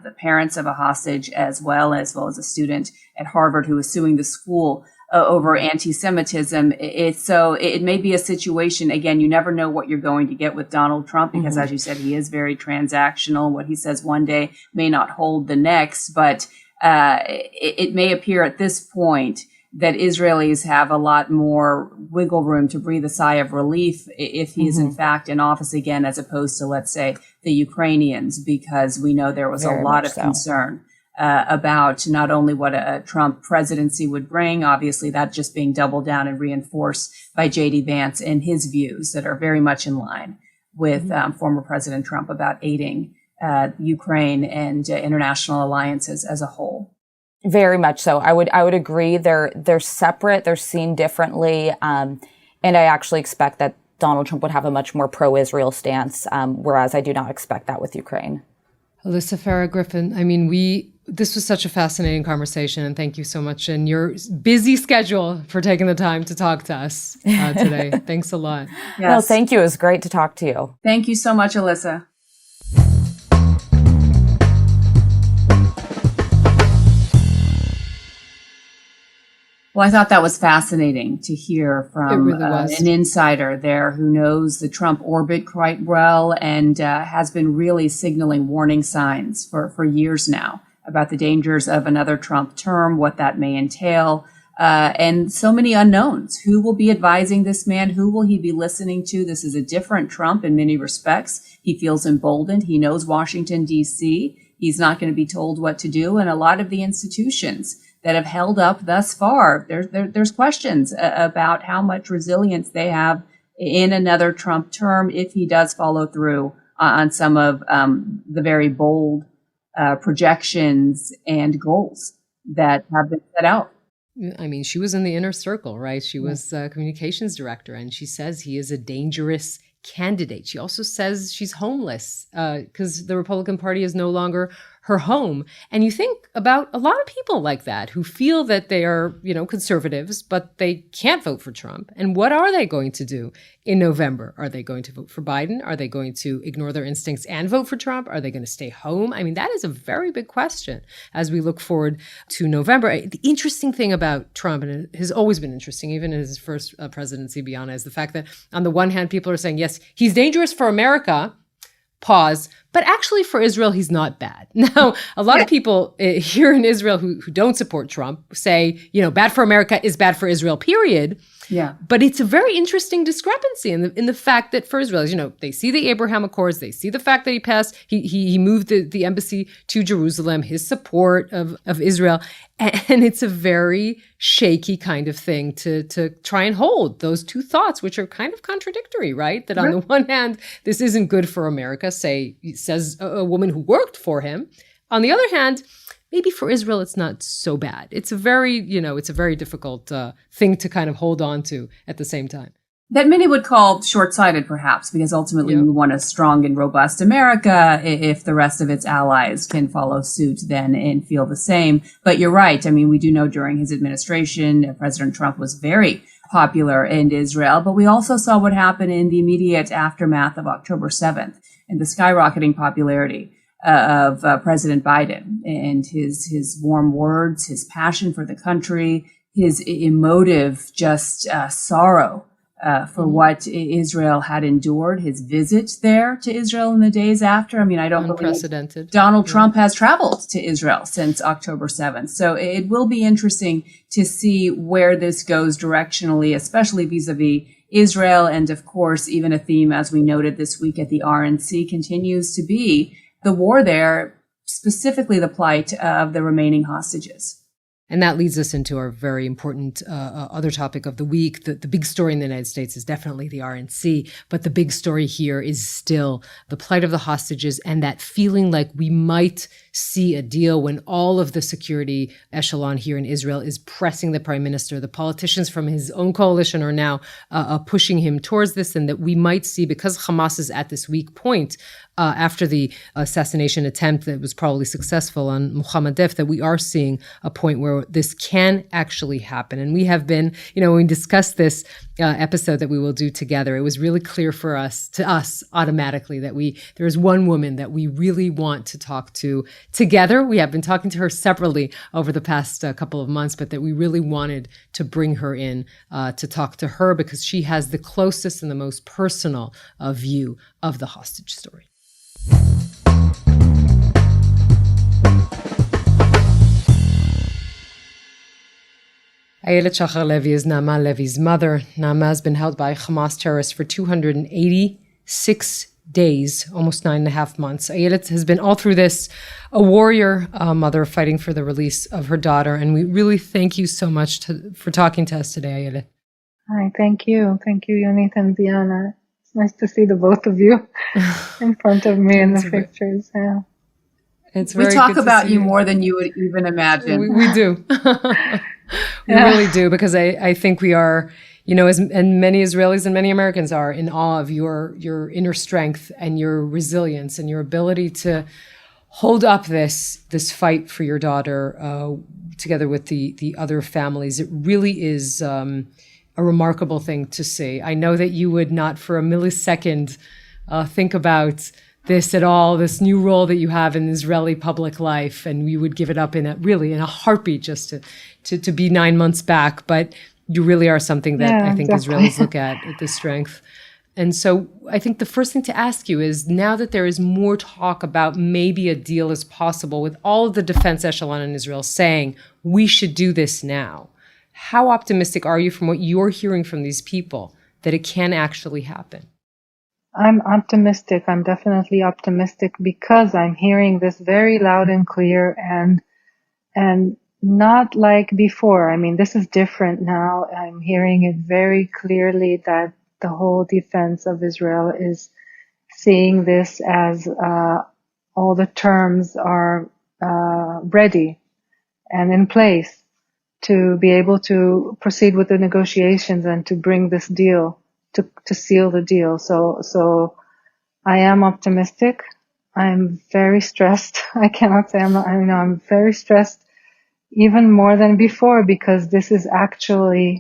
the parents of a hostage as well as a student at Harvard who was suing the school over anti-Semitism. It may be a situation, again, you never know what you're going to get with Donald Trump because as you said, he is very transactional. What he says one day may not hold the next, but it may appear at this point that Israelis have a lot more wiggle room to breathe a sigh of relief if he is in fact in office again, as opposed to, let's say, the Ukrainians, because we know there was a lot of concern about not only what a Trump presidency would bring, obviously that just being doubled down and reinforced by J.D. Vance and his views that are very much in line with former President Trump about aiding Ukraine and international alliances as a whole. Very much so. I would agree. They're separate. They're seen differently. And I actually expect that Donald Trump would have a much more pro-Israel stance, whereas I do not expect that with Ukraine. Alyssa Farah Griffin, I mean, this was such a fascinating conversation, and thank you so much in your busy schedule for taking the time to talk to us today. Thanks a lot. Yes. Well, thank you. It was great to talk to you. Thank you so much, Alyssa. Well, I thought that was fascinating to hear from an insider there who knows the Trump orbit quite well and has been really signaling warning signs for years now about the dangers of another Trump term, what that may entail, and so many unknowns. Who will be advising this man? Who will he be listening to? This is a different Trump in many respects. He feels emboldened. He knows Washington, D.C. He's not going to be told what to do. And a lot of the institutions that have held up thus far, there's questions about how much resilience they have in another Trump term if he does follow through on some of the very bold projections and goals that have been set out. I mean, she was in the inner circle, right? She was communications director, and she says he is a dangerous candidate. She also says she's homeless because the Republican Party is no longer her home. And you think about a lot of people like that who feel that they are, conservatives, but they can't vote for Trump. And what are they going to do in November? Are they going to vote for Biden? Are they going to ignore their instincts and vote for Trump? Are they going to stay home? I mean, that is a very big question as we look forward to November. The interesting thing about Trump, and it has always been interesting, even in his first presidency, Bianna, is the fact that on the one hand, people are saying, yes, he's dangerous for America, pause, but actually for Israel, he's not bad. Now, a lot of people here in Israel who don't support Trump say, bad for America is bad for Israel, period. Yeah. But it's a very interesting discrepancy in the fact that for Israelis, they see the Abraham Accords, they see the fact that he moved the embassy to Jerusalem, his support of Israel. And it's a very shaky kind of thing to try and hold those two thoughts, which are kind of contradictory, right? That on the one hand, this isn't good for America, says a woman who worked for him. On the other hand, maybe for Israel, it's not so bad. It's a very difficult thing to kind of hold on to at the same time. That many would call short-sighted, perhaps, because ultimately we want a strong and robust America if the rest of its allies can follow suit then and feel the same. But you're right. I mean, we do know during his administration, President Trump was very popular in Israel, but we also saw what happened in the immediate aftermath of October 7th and the skyrocketing popularity of President Biden and his warm words, his passion for the country, his emotive sorrow for what Israel had endured, his visit there to Israel in the days after. I mean, I don't Unprecedented. believe Donald Trump has traveled to Israel since October 7th. So it will be interesting to see where this goes directionally, especially vis-a-vis Israel. And of course, even a theme, as we noted this week at the RNC, continues to be the war there, specifically the plight of the remaining hostages. And that leads us into our very important other topic of the week. The big story in the United States is definitely the RNC, but the big story here is still the plight of the hostages and that feeling like we might see a deal when all of the security echelon here in Israel is pressing the prime minister. The politicians from his own coalition are now pushing him towards this, and that we might see, because Hamas is at this weak point after the assassination attempt that was probably successful on Mohammed Def, that we are seeing a point where this can actually happen. And we have been, when we discussed this episode that we will do together, it was really clear to us automatically that there is one woman that we really want to talk to together. We have been talking to her separately over the past couple of months, but that we really wanted to bring her in to talk to her because she has the closest and the most personal view of the hostage story. Ayelet Shachar Levy is Naama Levy's mother. Naama has been held by Hamas terrorists for 286 days, almost 9.5 months. Ayelet has been all through this a warrior mother fighting for the release of her daughter. And we really thank you so much for talking to us today, Ayelet. Hi, thank you. Thank you, Yonit and Bianna. It's nice to see the both of you in front of me in the pictures. Yeah. We talk about you more than you would even imagine. We do. We really do, because I think we are, and many Israelis and many Americans are in awe of your inner strength and your resilience and your ability to hold up this fight for your daughter together with the other families. It really is a remarkable thing to see. I know that you would not for a millisecond think about this at all, this new role that you have in Israeli public life, and you would give it up in a heartbeat just to be 9 months back. But you really are something that I think Israelis look at the strength. And so I think the first thing to ask you is, now that there is more talk about maybe a deal is possible with all of the defense echelon in Israel saying we should do this now, how optimistic are you from what you're hearing from these people that it can actually happen? I'm optimistic. I'm definitely optimistic because I'm hearing this very loud and clear and not like before. I mean, this is different now. I'm hearing it very clearly that the whole defense of Israel is seeing this as all the terms are ready and in place to be able to proceed with the negotiations and to bring this deal, to seal the deal. So I am optimistic. I'm very stressed. I cannot say I'm very stressed, even more than before, because this is the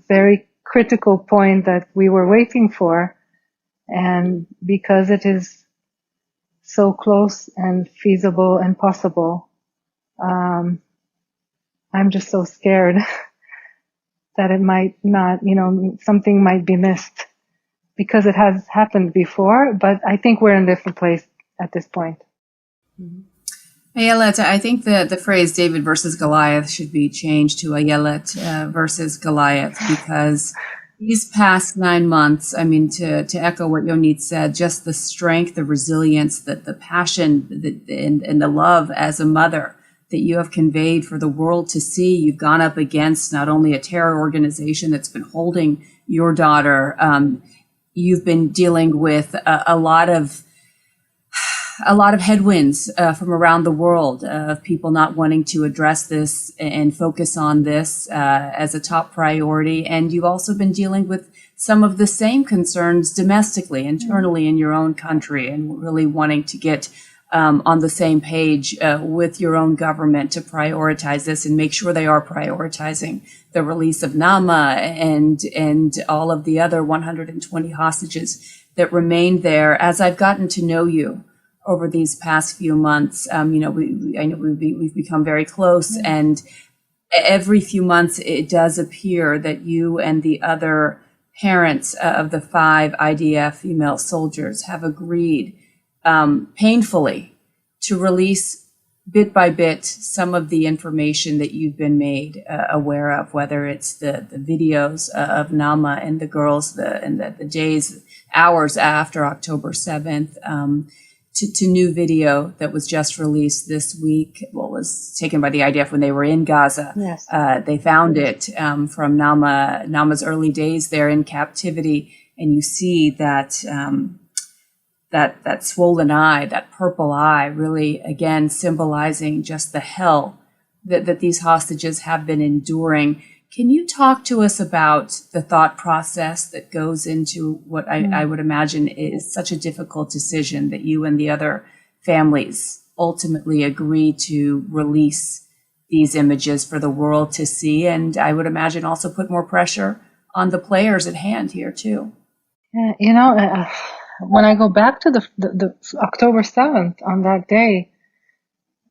very critical point that we were waiting for. And because it is so close and feasible and possible, I'm just so scared that it might not, something might be missed, because it has happened before, but I think we're in a different place at this point. Ayelet, I think the phrase David versus Goliath should be changed to Ayelet versus Goliath, because these past 9 months, I mean, to echo what Yonit said, just the strength, the resilience, the passion, and the love as a mother that you have conveyed for the world to see. You've gone up against not only a terror organization that's been holding your daughter, you've been dealing with a lot of headwinds from around the world of people not wanting to address this and focus on this as a top priority. And you've also been dealing with some of the same concerns domestically, internally in your own country, and really wanting to get on the same page with your own government to prioritize this and make sure they are prioritizing the release of Naama and all of the other 120 hostages that remain there. As I've gotten to know you over these past few months, I know we've become very close, and every few months it does appear that you and the other parents of the 5 IDF female soldiers have agreed painfully to release bit by bit some of the information that you've been made aware of, whether it's the videos of Naama and the girls, the days, hours after October 7th, to new video that was just released this week. Was taken by the IDF when they were in Gaza. Yes. They found it from Naama's early days there in captivity, and you see that that swollen eye, that purple eye, really again symbolizing just the hell that these hostages have been enduring. Can you talk to us about the thought process that goes into what I would imagine is such a difficult decision that you and the other families ultimately agree to release these images for the world to see, and I would imagine also put more pressure on the players at hand here too? Yeah, when I go back to the October 7th, on that day,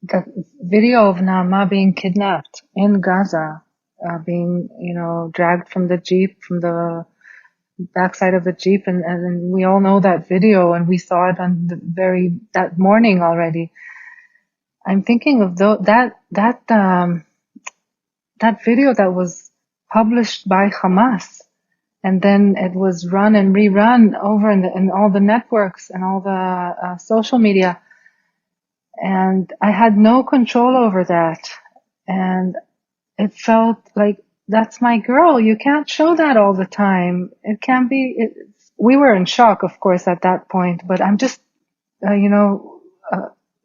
the video of Naama being kidnapped in Gaza, being, dragged from the Jeep, from the backside of the Jeep, and we all know that video, and we saw it on that morning already. I'm thinking of that video that was published by Hamas And then it was run and rerun over in all the networks and all the social media. And I had no control over that. And it felt like, that's my girl. You can't show that all the time. It can't be. We were in shock, of course, at that point. But I'm just,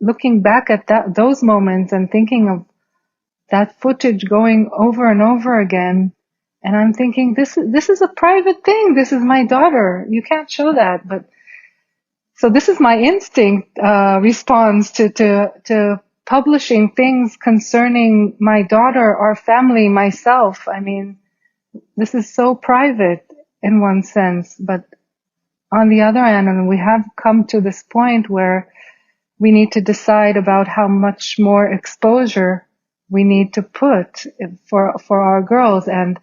looking back at those moments and thinking of that footage going over and over again. And I'm thinking, this is a private thing. This is my daughter. You can't show that. But so this is my instinct response to publishing things concerning my daughter, our family, myself. I mean, this is so private in one sense. But on the other hand, I mean, we have come to this point where we need to decide about how much more exposure we need to put for our girls. And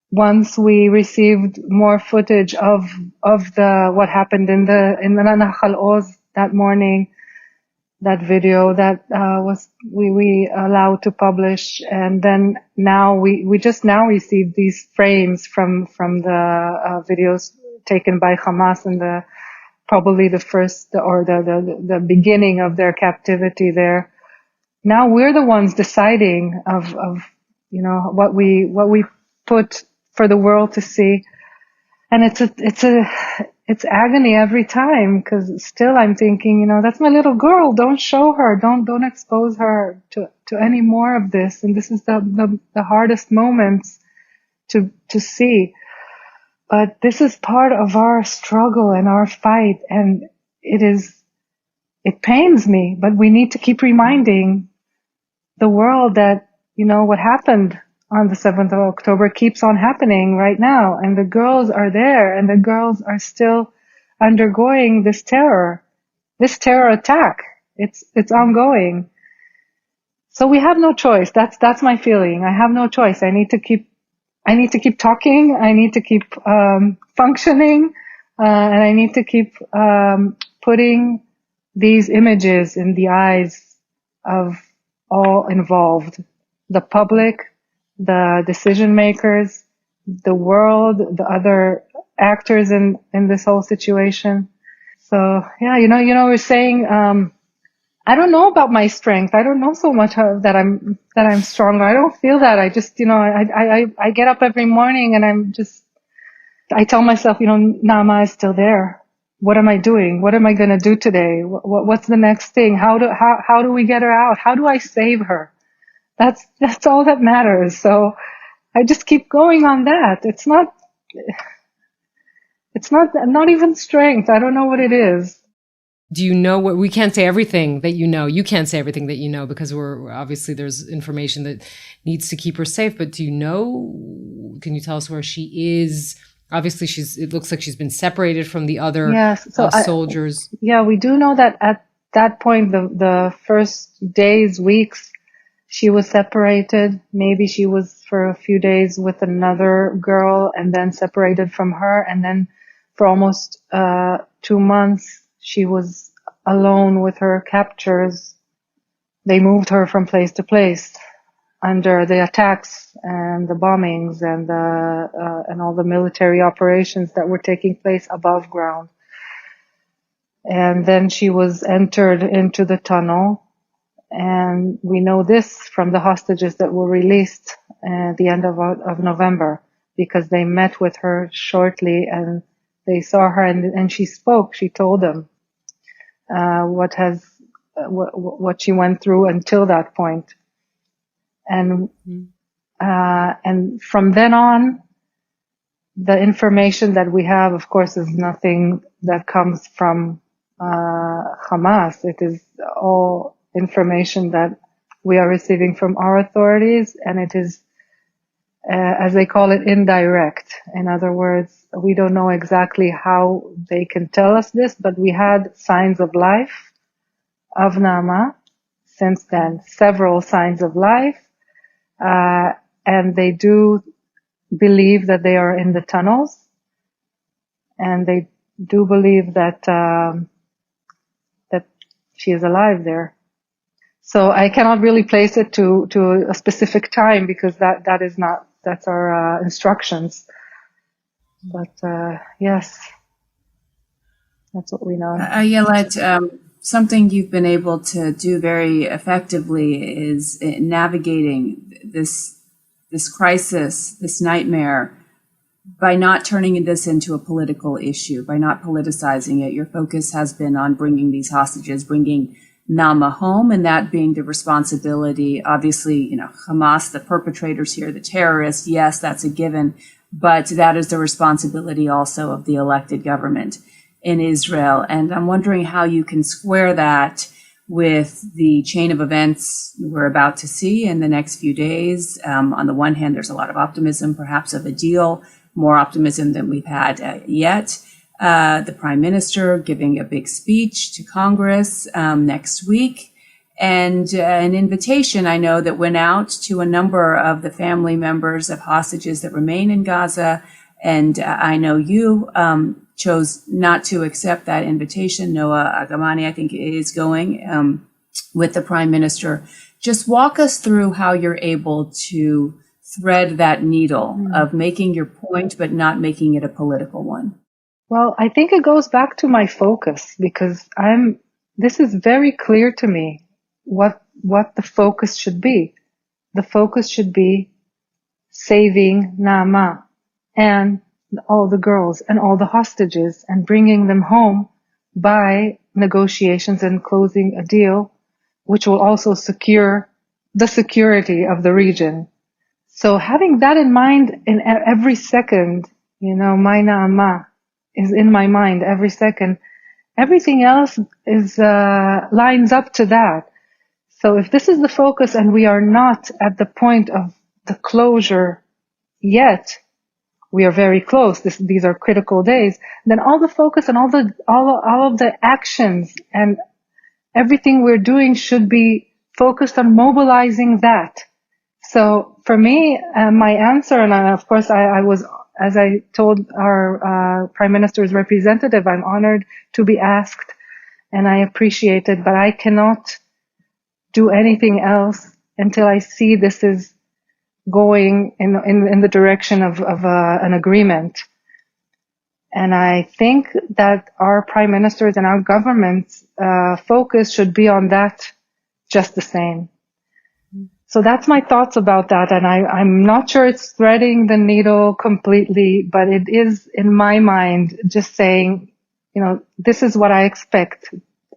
once we received more footage of what happened in the Nahal Oz that morning, that video that we allowed to publish, and then now we just now received these frames from the videos taken by Hamas and probably the first or the beginning of their captivity there. Now we're the ones deciding of what we put for the world to see, and it's agony every time, because still I'm thinking, that's my little girl. Don't show her. Don't expose her to any more of this. And this is the hardest moments to see. But this is part of our struggle and our fight, and it pains me, but we need to keep reminding the world that, what happened on the 7th of October keeps on happening right now, and the girls are there, and the girls are still undergoing this terror attack. It's ongoing. So we have no choice. That's my feeling. I have no choice. I need to keep talking. I need to keep functioning, and I need to keep putting these images in the eyes of all involved: the public, the decision makers, the world, the other actors in this whole situation. So yeah, we're saying, I don't know about my strength. I don't know so much that I'm stronger. I don't feel that. I just, I get up every morning and I tell myself, Naama is still there. What am I doing? What am I going to do today? What's the next thing? How do we get her out? How do I save her? That's all that matters. So I just keep going on that. It's not even strength. I don't know what it is. Do you know what, we can't say everything that you know. You can't say everything that you know, because we're obviously, there's information that needs to keep her safe. But do you know, can you tell us where she is? Obviously it looks like she's been separated from the other soldiers. We do know that at that point, the first days, weeks, she was separated. Maybe she was for a few days with another girl and then separated from her. And then for almost 2 months, she was alone with her captors. They moved her from place to place under the attacks and the bombings and all the military operations that were taking place above ground. And then she was entered into the tunnel. And we know this from the hostages that were released at the end of November, because they met with her shortly and they saw her and she spoke. She told them what she went through until that point. And from then on, the information that we have, of course, is nothing that comes from Hamas. It is all information that we are receiving from our authorities, and it is, as they call it, indirect. In other words, we don't know exactly how they can tell us this, but we had signs of life of Naama since then, several signs of life, and they do believe that they are in the tunnels, and they do believe that that she is alive there. So I cannot really place it to a specific time, because that's our instructions. But yes, that's what we know. Ayelet, something you've been able to do very effectively is navigating this crisis, this nightmare, by not turning this into a political issue, by not politicizing it. Your focus has been on bringing these hostages, bringing Naama home, and that being the responsibility. Obviously, Hamas, the perpetrators here, the terrorists, yes, that's a given, but that is the responsibility also of the elected government in Israel. And I'm wondering how you can square that with the chain of events we're about to see in the next few days. On the one hand, there's a lot of optimism, perhaps of a deal, more optimism than we've had yet. The prime minister giving a big speech to Congress next week, and an invitation I know that went out to a number of the family members of hostages that remain in Gaza. And I know you chose not to accept that invitation. Noah Agamani, I think, is going with the prime minister. Just walk us through how you're able to thread that needle of making your point, but not making it a political one. Well, I think it goes back to my focus, because this is very clear to me what the focus should be. The focus should be saving Naama and all the girls and all the hostages and bringing them home by negotiations and closing a deal, which will also secure the security of the region. So having that in mind in every second, my Naama is in my mind every second. Everything else is lines up to that. So if this is the focus and we are not at the point of the closure yet, we are very close. These are critical days. Then all the focus and all of the actions and everything we're doing should be focused on mobilizing that. So for me, my answer, and of course I was, as I told our Prime Minister's representative, I'm honored to be asked and I appreciate it, but I cannot do anything else until I see this is going in the direction of an agreement. And I think that our prime ministers and our government's focus should be on that just the same. So that's my thoughts about that. And I'm not sure it's threading the needle completely, but it is in my mind just saying, this is what I expect.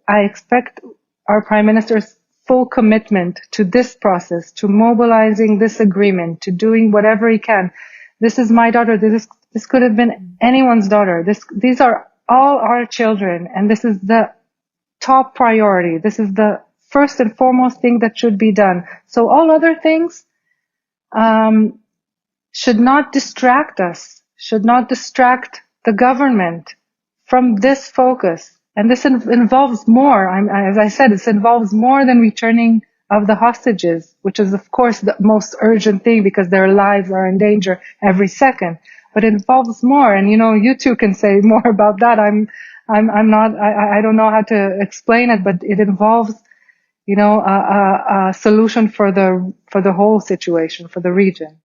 I expect our prime minister's full commitment to this process, to mobilizing this agreement, to doing whatever he can. This is my daughter. This could have been anyone's daughter. These are all our children, and this is the top priority. This is the first and foremost thing that should be done. So all other things should not distract us, should not distract the government from this focus. And this involves more. As I said, this involves more than returning of the hostages, which is, of course, the most urgent thing because their lives are in danger every second. But it involves more. And, you two can say more about that. I don't know how to explain it, but it involves, a solution for the whole situation, for the region.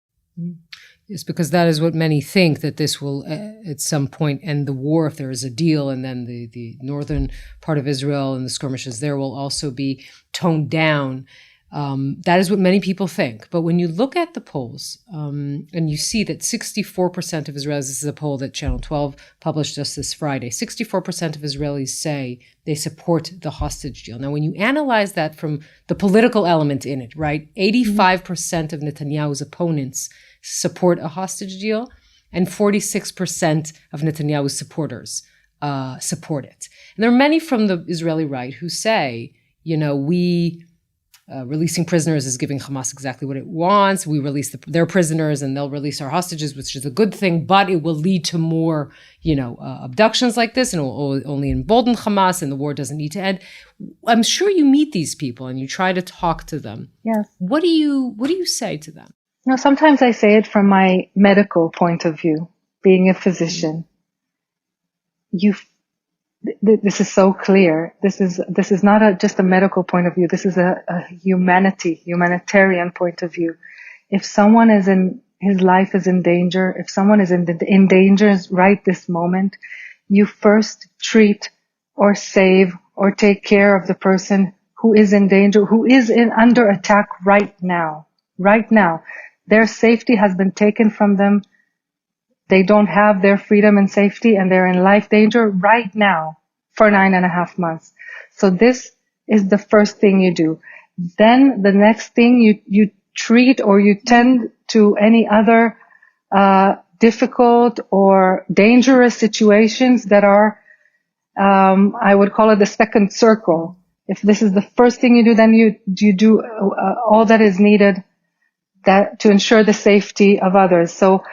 It's because that is what many think, that this will at some point end the war if there is a deal, and then the northern part of Israel and the skirmishes there will also be toned down. That is what many people think. But when you look at the polls and you see that 64% of Israelis, this is a poll that Channel 12 published just this Friday, 64% of Israelis say they support the hostage deal. Now, when you analyze that from the political element in it, right, 85% of Netanyahu's opponents support a hostage deal, and 46% of Netanyahu's supporters support it. And there are many from the Israeli right who say, releasing prisoners is giving Hamas exactly what it wants. We release their prisoners and they'll release our hostages, which is a good thing, but it will lead to more, abductions like this, and it will only embolden Hamas, and the war doesn't need to end. I'm sure you meet these people and you try to talk to them. Yes. What do you say to them? Sometimes I say it from my medical point of view, being a physician. This is so clear. This is not just a medical point of view. This is a humanitarian point of view. If someone is in his life is in danger, if someone is in danger right this moment, you first treat or save or take care of the person who is in danger, who is under attack right now. Right now. Their safety has been taken from them. They don't have their freedom and safety, and they're in life danger right now for 9.5 months. So this is the first thing you do. Then the next thing you treat or you tend to any other difficult or dangerous situations that are, I would call it the second circle. If this is the first thing you do, then you do all that is needed that to ensure the safety of others. So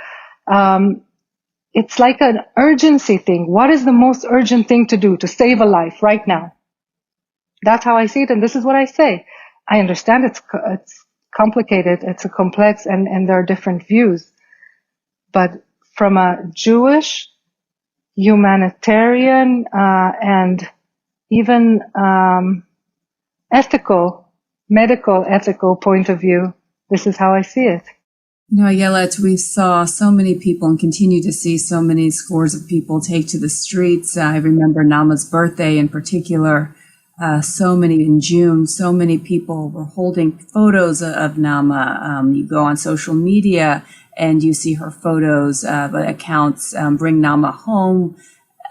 it's like an urgency thing. What is the most urgent thing to do to save a life right now? That's how I see it, and this is what I say. I understand it's complicated, it's a complex, and there are different views. But from a Jewish, humanitarian, and even medical ethical point of view, this is how I see it. Ayelet, we saw so many people and continue to see so many scores of people take to the streets. I remember Naama's birthday in particular. So many in June, so many people were holding photos of Naama. You go on social media and you see her photos, accounts bring Naama home.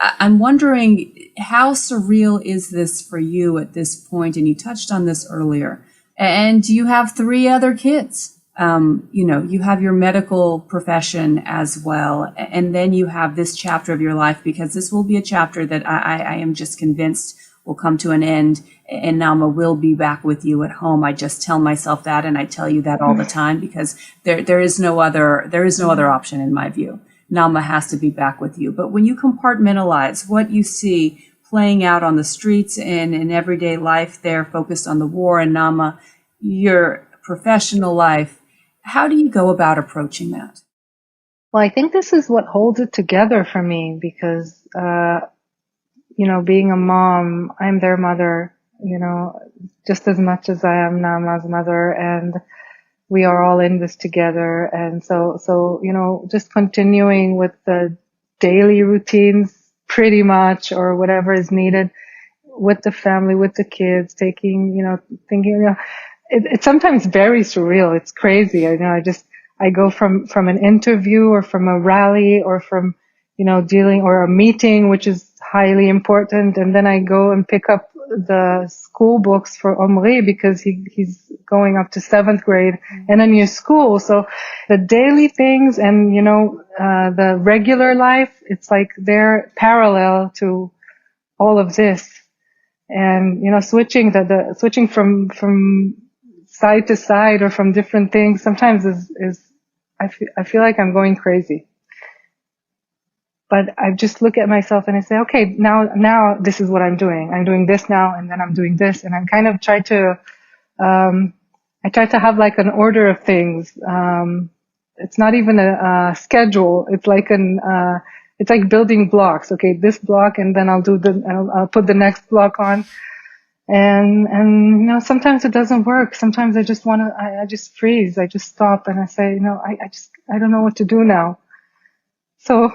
I'm wondering, how surreal is this for you at this point? And you touched on this earlier. And you have 3 other kids. You have your medical profession as well. And then you have this chapter of your life, because this will be a chapter that I am just convinced will come to an end, and Naama will be back with you at home. I just tell myself that, and I tell you that all the time, because there is no other option in my view. Naama has to be back with you. But when you compartmentalize what you see playing out on the streets and in everyday life there, focused on the war, and Naama, your professional life, how do you go about approaching that? Well, I think this is what holds it together for me, because, being a mom, I'm their mother, just as much as I am Naama's mother, and we are all in this together. And so, just continuing with the daily routines pretty much, or whatever is needed with the family, with the kids, thinking, it's sometimes very surreal. It's crazy. I go from an interview or from a rally or from, dealing, or a meeting, which is highly important. And then I go and pick up the school books for Omri, because he's going up to 7th grade in a new school. So the daily things and, the regular life, it's like they're parallel to all of this. And, switching from side to side or from different things sometimes I feel like I'm going crazy. But I just look at myself and I say, okay, now this is what I'm doing. I'm doing this now, and then I'm doing this, and I'm kind of try to have like an order of things. It's not even a schedule. It's like it's like building blocks. Okay, this block, and then I'll put the next block on. And sometimes it doesn't work. Sometimes I just freeze. I just stop and I say, I don't know what to do now. So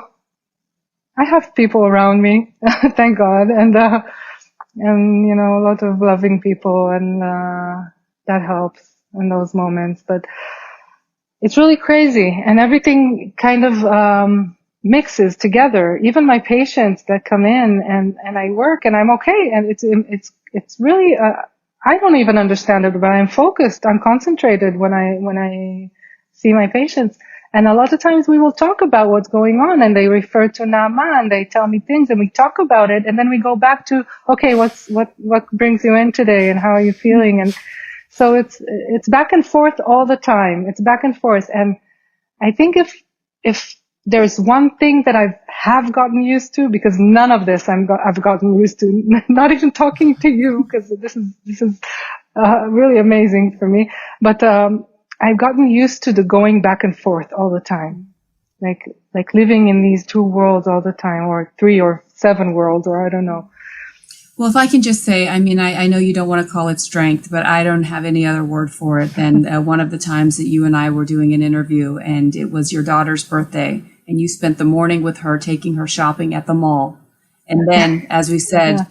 I have people around me, thank God, and a lot of loving people, and that helps in those moments. But it's really crazy, and everything kind of mixes together. Even my patients that come in, and I work, and I'm okay, and it's really I don't even understand it, but I'm focused, I'm concentrated when I see my patients. And a lot of times we will talk about what's going on, and they refer to Naama, and they tell me things, and we talk about it, and then we go back to, okay, what brings you in today, and how are you feeling? And so it's back and forth all the time. It's back and forth. And I think if there's one thing that I have gotten used to, because none of this I've gotten used to, not even talking to you, because this is really amazing for me. But I've gotten used to the going back and forth all the time, like living in these 2 worlds all the time, or 3 or 7 worlds, or I don't know. Well, if I can just say, I mean, I know you don't want to call it strength, but I don't have any other word for it than one of the times that you and I were doing an interview, and it was your daughter's birthday, and you spent the morning with her, taking her shopping at the mall. And then, as we said,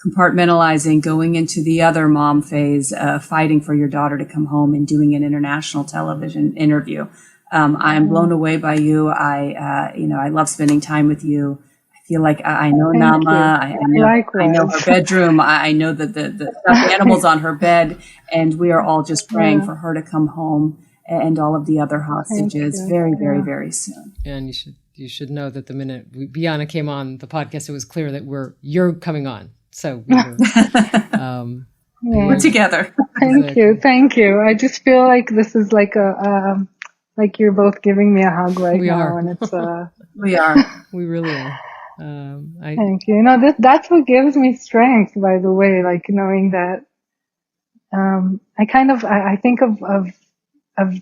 compartmentalizing, going into the other mom phase, fighting for your daughter to come home and doing an international television interview. I am blown away by you. I love spending time with you. I feel like I know Naama. I know her bedroom. I know the stuffed animals on her bed, and we are all just praying for her to come home and all of the other hostages very, very, very soon. And you should know that the minute Bianna came on the podcast, it was clear that you're coming on. So we were, we're together. Thank you. I just feel like this is like like you're both giving me a hug right now, and it's we are. We really are. Thank you. That's what gives me strength, by the way, like knowing that I think of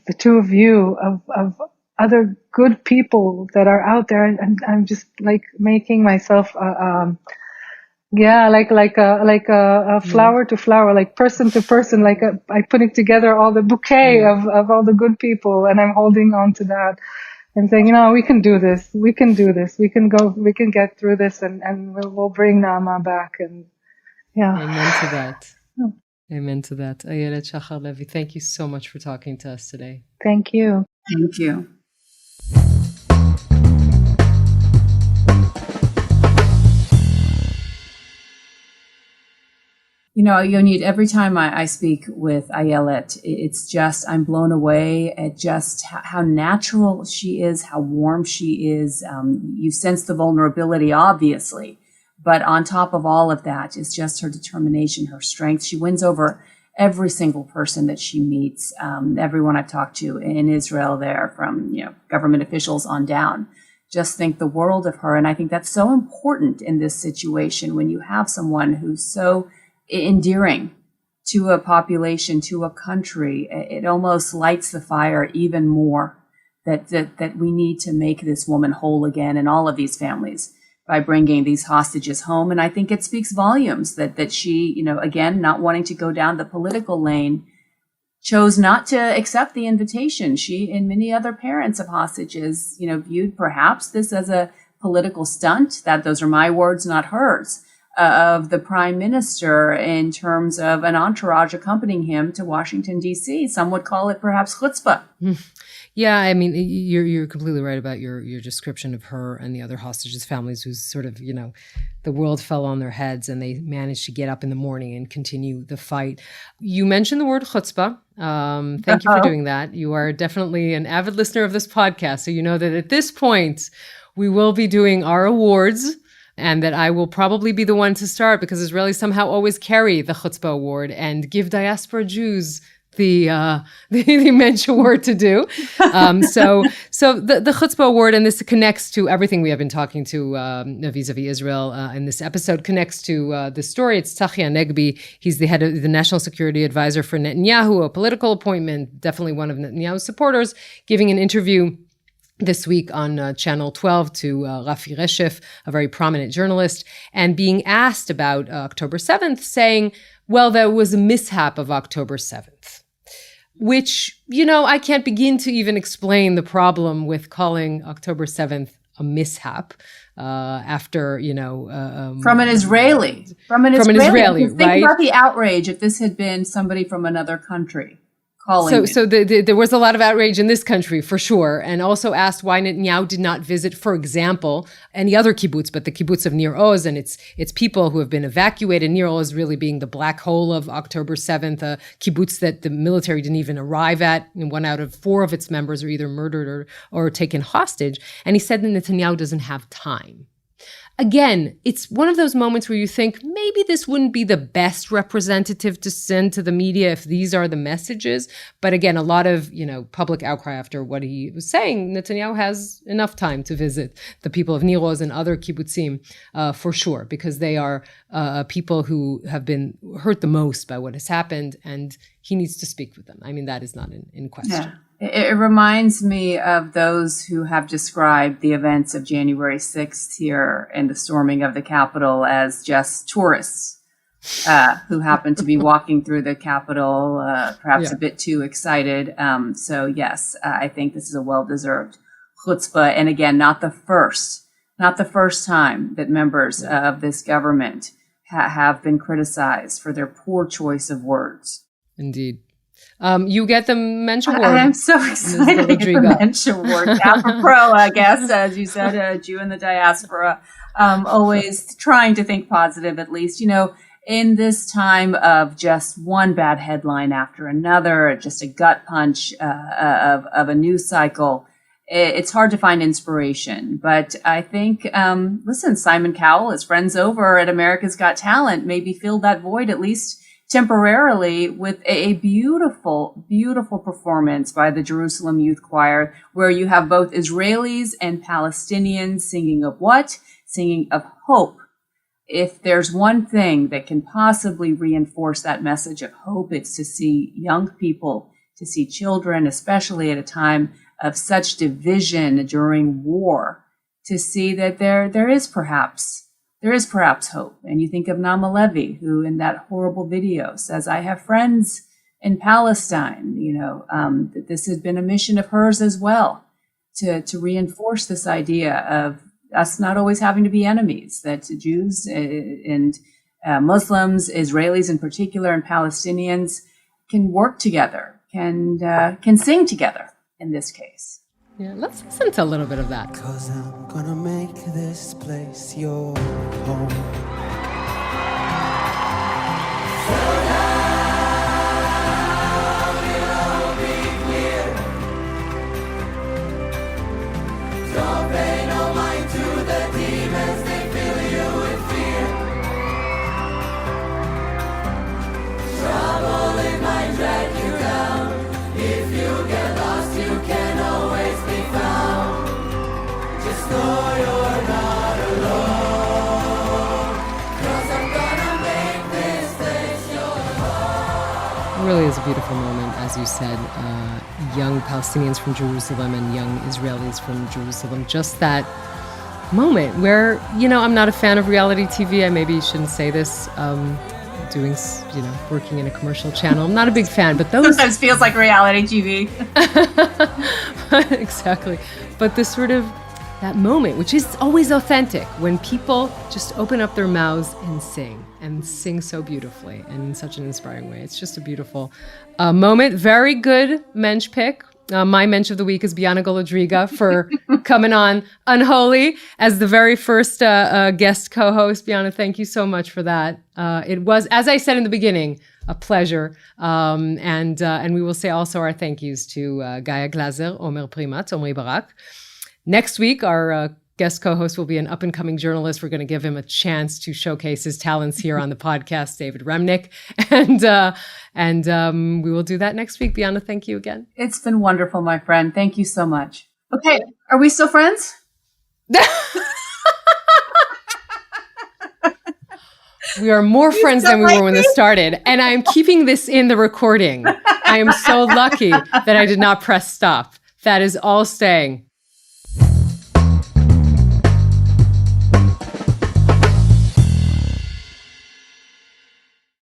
the two of you, of other good people that are out there, and I'm just like making myself like a flower to flower, like person to person, like I putting together all the bouquet of all the good people, and I'm holding on to that and saying, we can do this. We can do this. We can get through this, and we'll bring Naama back. And Amen to that. Amen to that. Ayelet Shachar Levy, thank you so much for talking to us today. Thank you. Thank you. Yonit, every time I speak with Ayelet, it's just, I'm blown away at just how natural she is, how warm she is. You sense the vulnerability, obviously, but on top of all of that is just her determination, her strength. She wins over every single person that she meets, everyone I've talked to in Israel there, from, government officials on down. Just think the world of her. And I think that's so important in this situation when you have someone who's so endearing to a population, to a country. It almost lights the fire even more that we need to make this woman whole again, and all of these families, by bringing these hostages home. And I think it speaks volumes that she, again, not wanting to go down the political lane, chose not to accept the invitation. She and many other parents of hostages, viewed perhaps this as a political stunt. Those are my words, not hers, of the prime minister, in terms of an entourage accompanying him to Washington, D.C. Some would call it perhaps chutzpah. Yeah, I mean, you're completely right about your description of her and the other hostages' families, who's sort of, the world fell on their heads and they managed to get up in the morning and continue the fight. You mentioned the word chutzpah. Thank you for doing that. You are definitely an avid listener of this podcast, so you know that at this point we will be doing our awards, and that I will probably be the one to start, because Israelis somehow always carry the Chutzpah Award and give diaspora Jews the Mensch Award to do. So the Chutzpah Award, and this connects to everything we have been talking to vis-a-vis Israel in this episode, connects to the story. It's Tzachi Hanegbi. He's the head of the National Security Advisor for Netanyahu, a political appointment, definitely one of Netanyahu's supporters, giving an interview this week on Channel 12 to Rafi Reshef, a very prominent journalist, and being asked about October 7th, saying, well, there was a mishap of October 7th, which, I can't begin to even explain the problem with calling October 7th a mishap after, from an Israeli, right? Think about the outrage if this had been somebody from another country. So there was a lot of outrage in this country, for sure, and also asked why Netanyahu did not visit, for example, any other kibbutz, but the kibbutz of Nir Oz and its people who have been evacuated. Nir Oz really being the black hole of October 7th, a kibbutz that the military didn't even arrive at, and 1 out of 4 of its members are either murdered or taken hostage. And he said that Netanyahu doesn't have time. Again, it's one of those moments where you think maybe this wouldn't be the best representative to send to the media if these are the messages. But again, a lot of, public outcry after what he was saying. Netanyahu has enough time to visit the people of Nir Oz and other kibbutzim for sure, because they are people who have been hurt the most by what has happened, and he needs to speak with them. I mean, that is not in question. Yeah. It reminds me of those who have described the events of January 6th here and the storming of the Capitol as just tourists who happened to be walking through the Capitol, perhaps a bit too excited. So yes, I think this is a well-deserved chutzpah. And again, not the first time that members of this government have been criticized for their poor choice of words. Indeed. You get the Mensch Award. I'm so excited to get the Mensch Award. Apropos, I guess, as you said, a Jew in the diaspora, always trying to think positive, at least. In this time of just one bad headline after another, just a gut punch of a news cycle, it's hard to find inspiration. But I think, listen, Simon Cowell, his friends over at America's Got Talent, maybe filled that void, at least temporarily, with a beautiful, beautiful performance by the Jerusalem Youth Choir, where you have both Israelis and Palestinians singing of what? Singing of hope. If there's one thing that can possibly reinforce that message of hope, it's to see young people, to see children, especially at a time of such division during war, to see that there is perhaps hope. And you think of Naama Levy, who in that horrible video says, I have friends in Palestine, that this has been a mission of hers as well, to reinforce this idea of us not always having to be enemies, that Jews and Muslims, Israelis in particular, and Palestinians can work together, can sing together in this case. Yeah, let's listen to a little bit of that. 'Cause I'm gonna make this place your home. Really is a beautiful moment, as you said, young Palestinians from Jerusalem and young Israelis from Jerusalem. Just that moment where, I'm not a fan of reality TV. I maybe shouldn't say this, working in a commercial channel. I'm not a big fan, but those... Sometimes feels like reality TV. Exactly. But this sort of, that moment, which is always authentic, when people just open up their mouths and sing so beautifully and in such an inspiring way. It's just a beautiful moment. Very good mensch pick. My mensch of the week is Bianna Golodryga for coming on Unholy as the very first guest co-host. Bianna, thank you so much for that. It was, as I said in the beginning, a pleasure. And we will say also our thank yous to Gaia Glaser, Omer Primat, Omri Barak. Next week, our guest co-host will be an up-and-coming journalist. We're going to give him a chance to showcase his talents here on the podcast, David Remnick. And we will do that next week. Bianna, thank you again. It's been wonderful, my friend. Thank you so much. Okay, are we still friends? We are more friends than we were when this started. And I'm keeping this in the recording. I am so lucky that I did not press stop. That is all staying.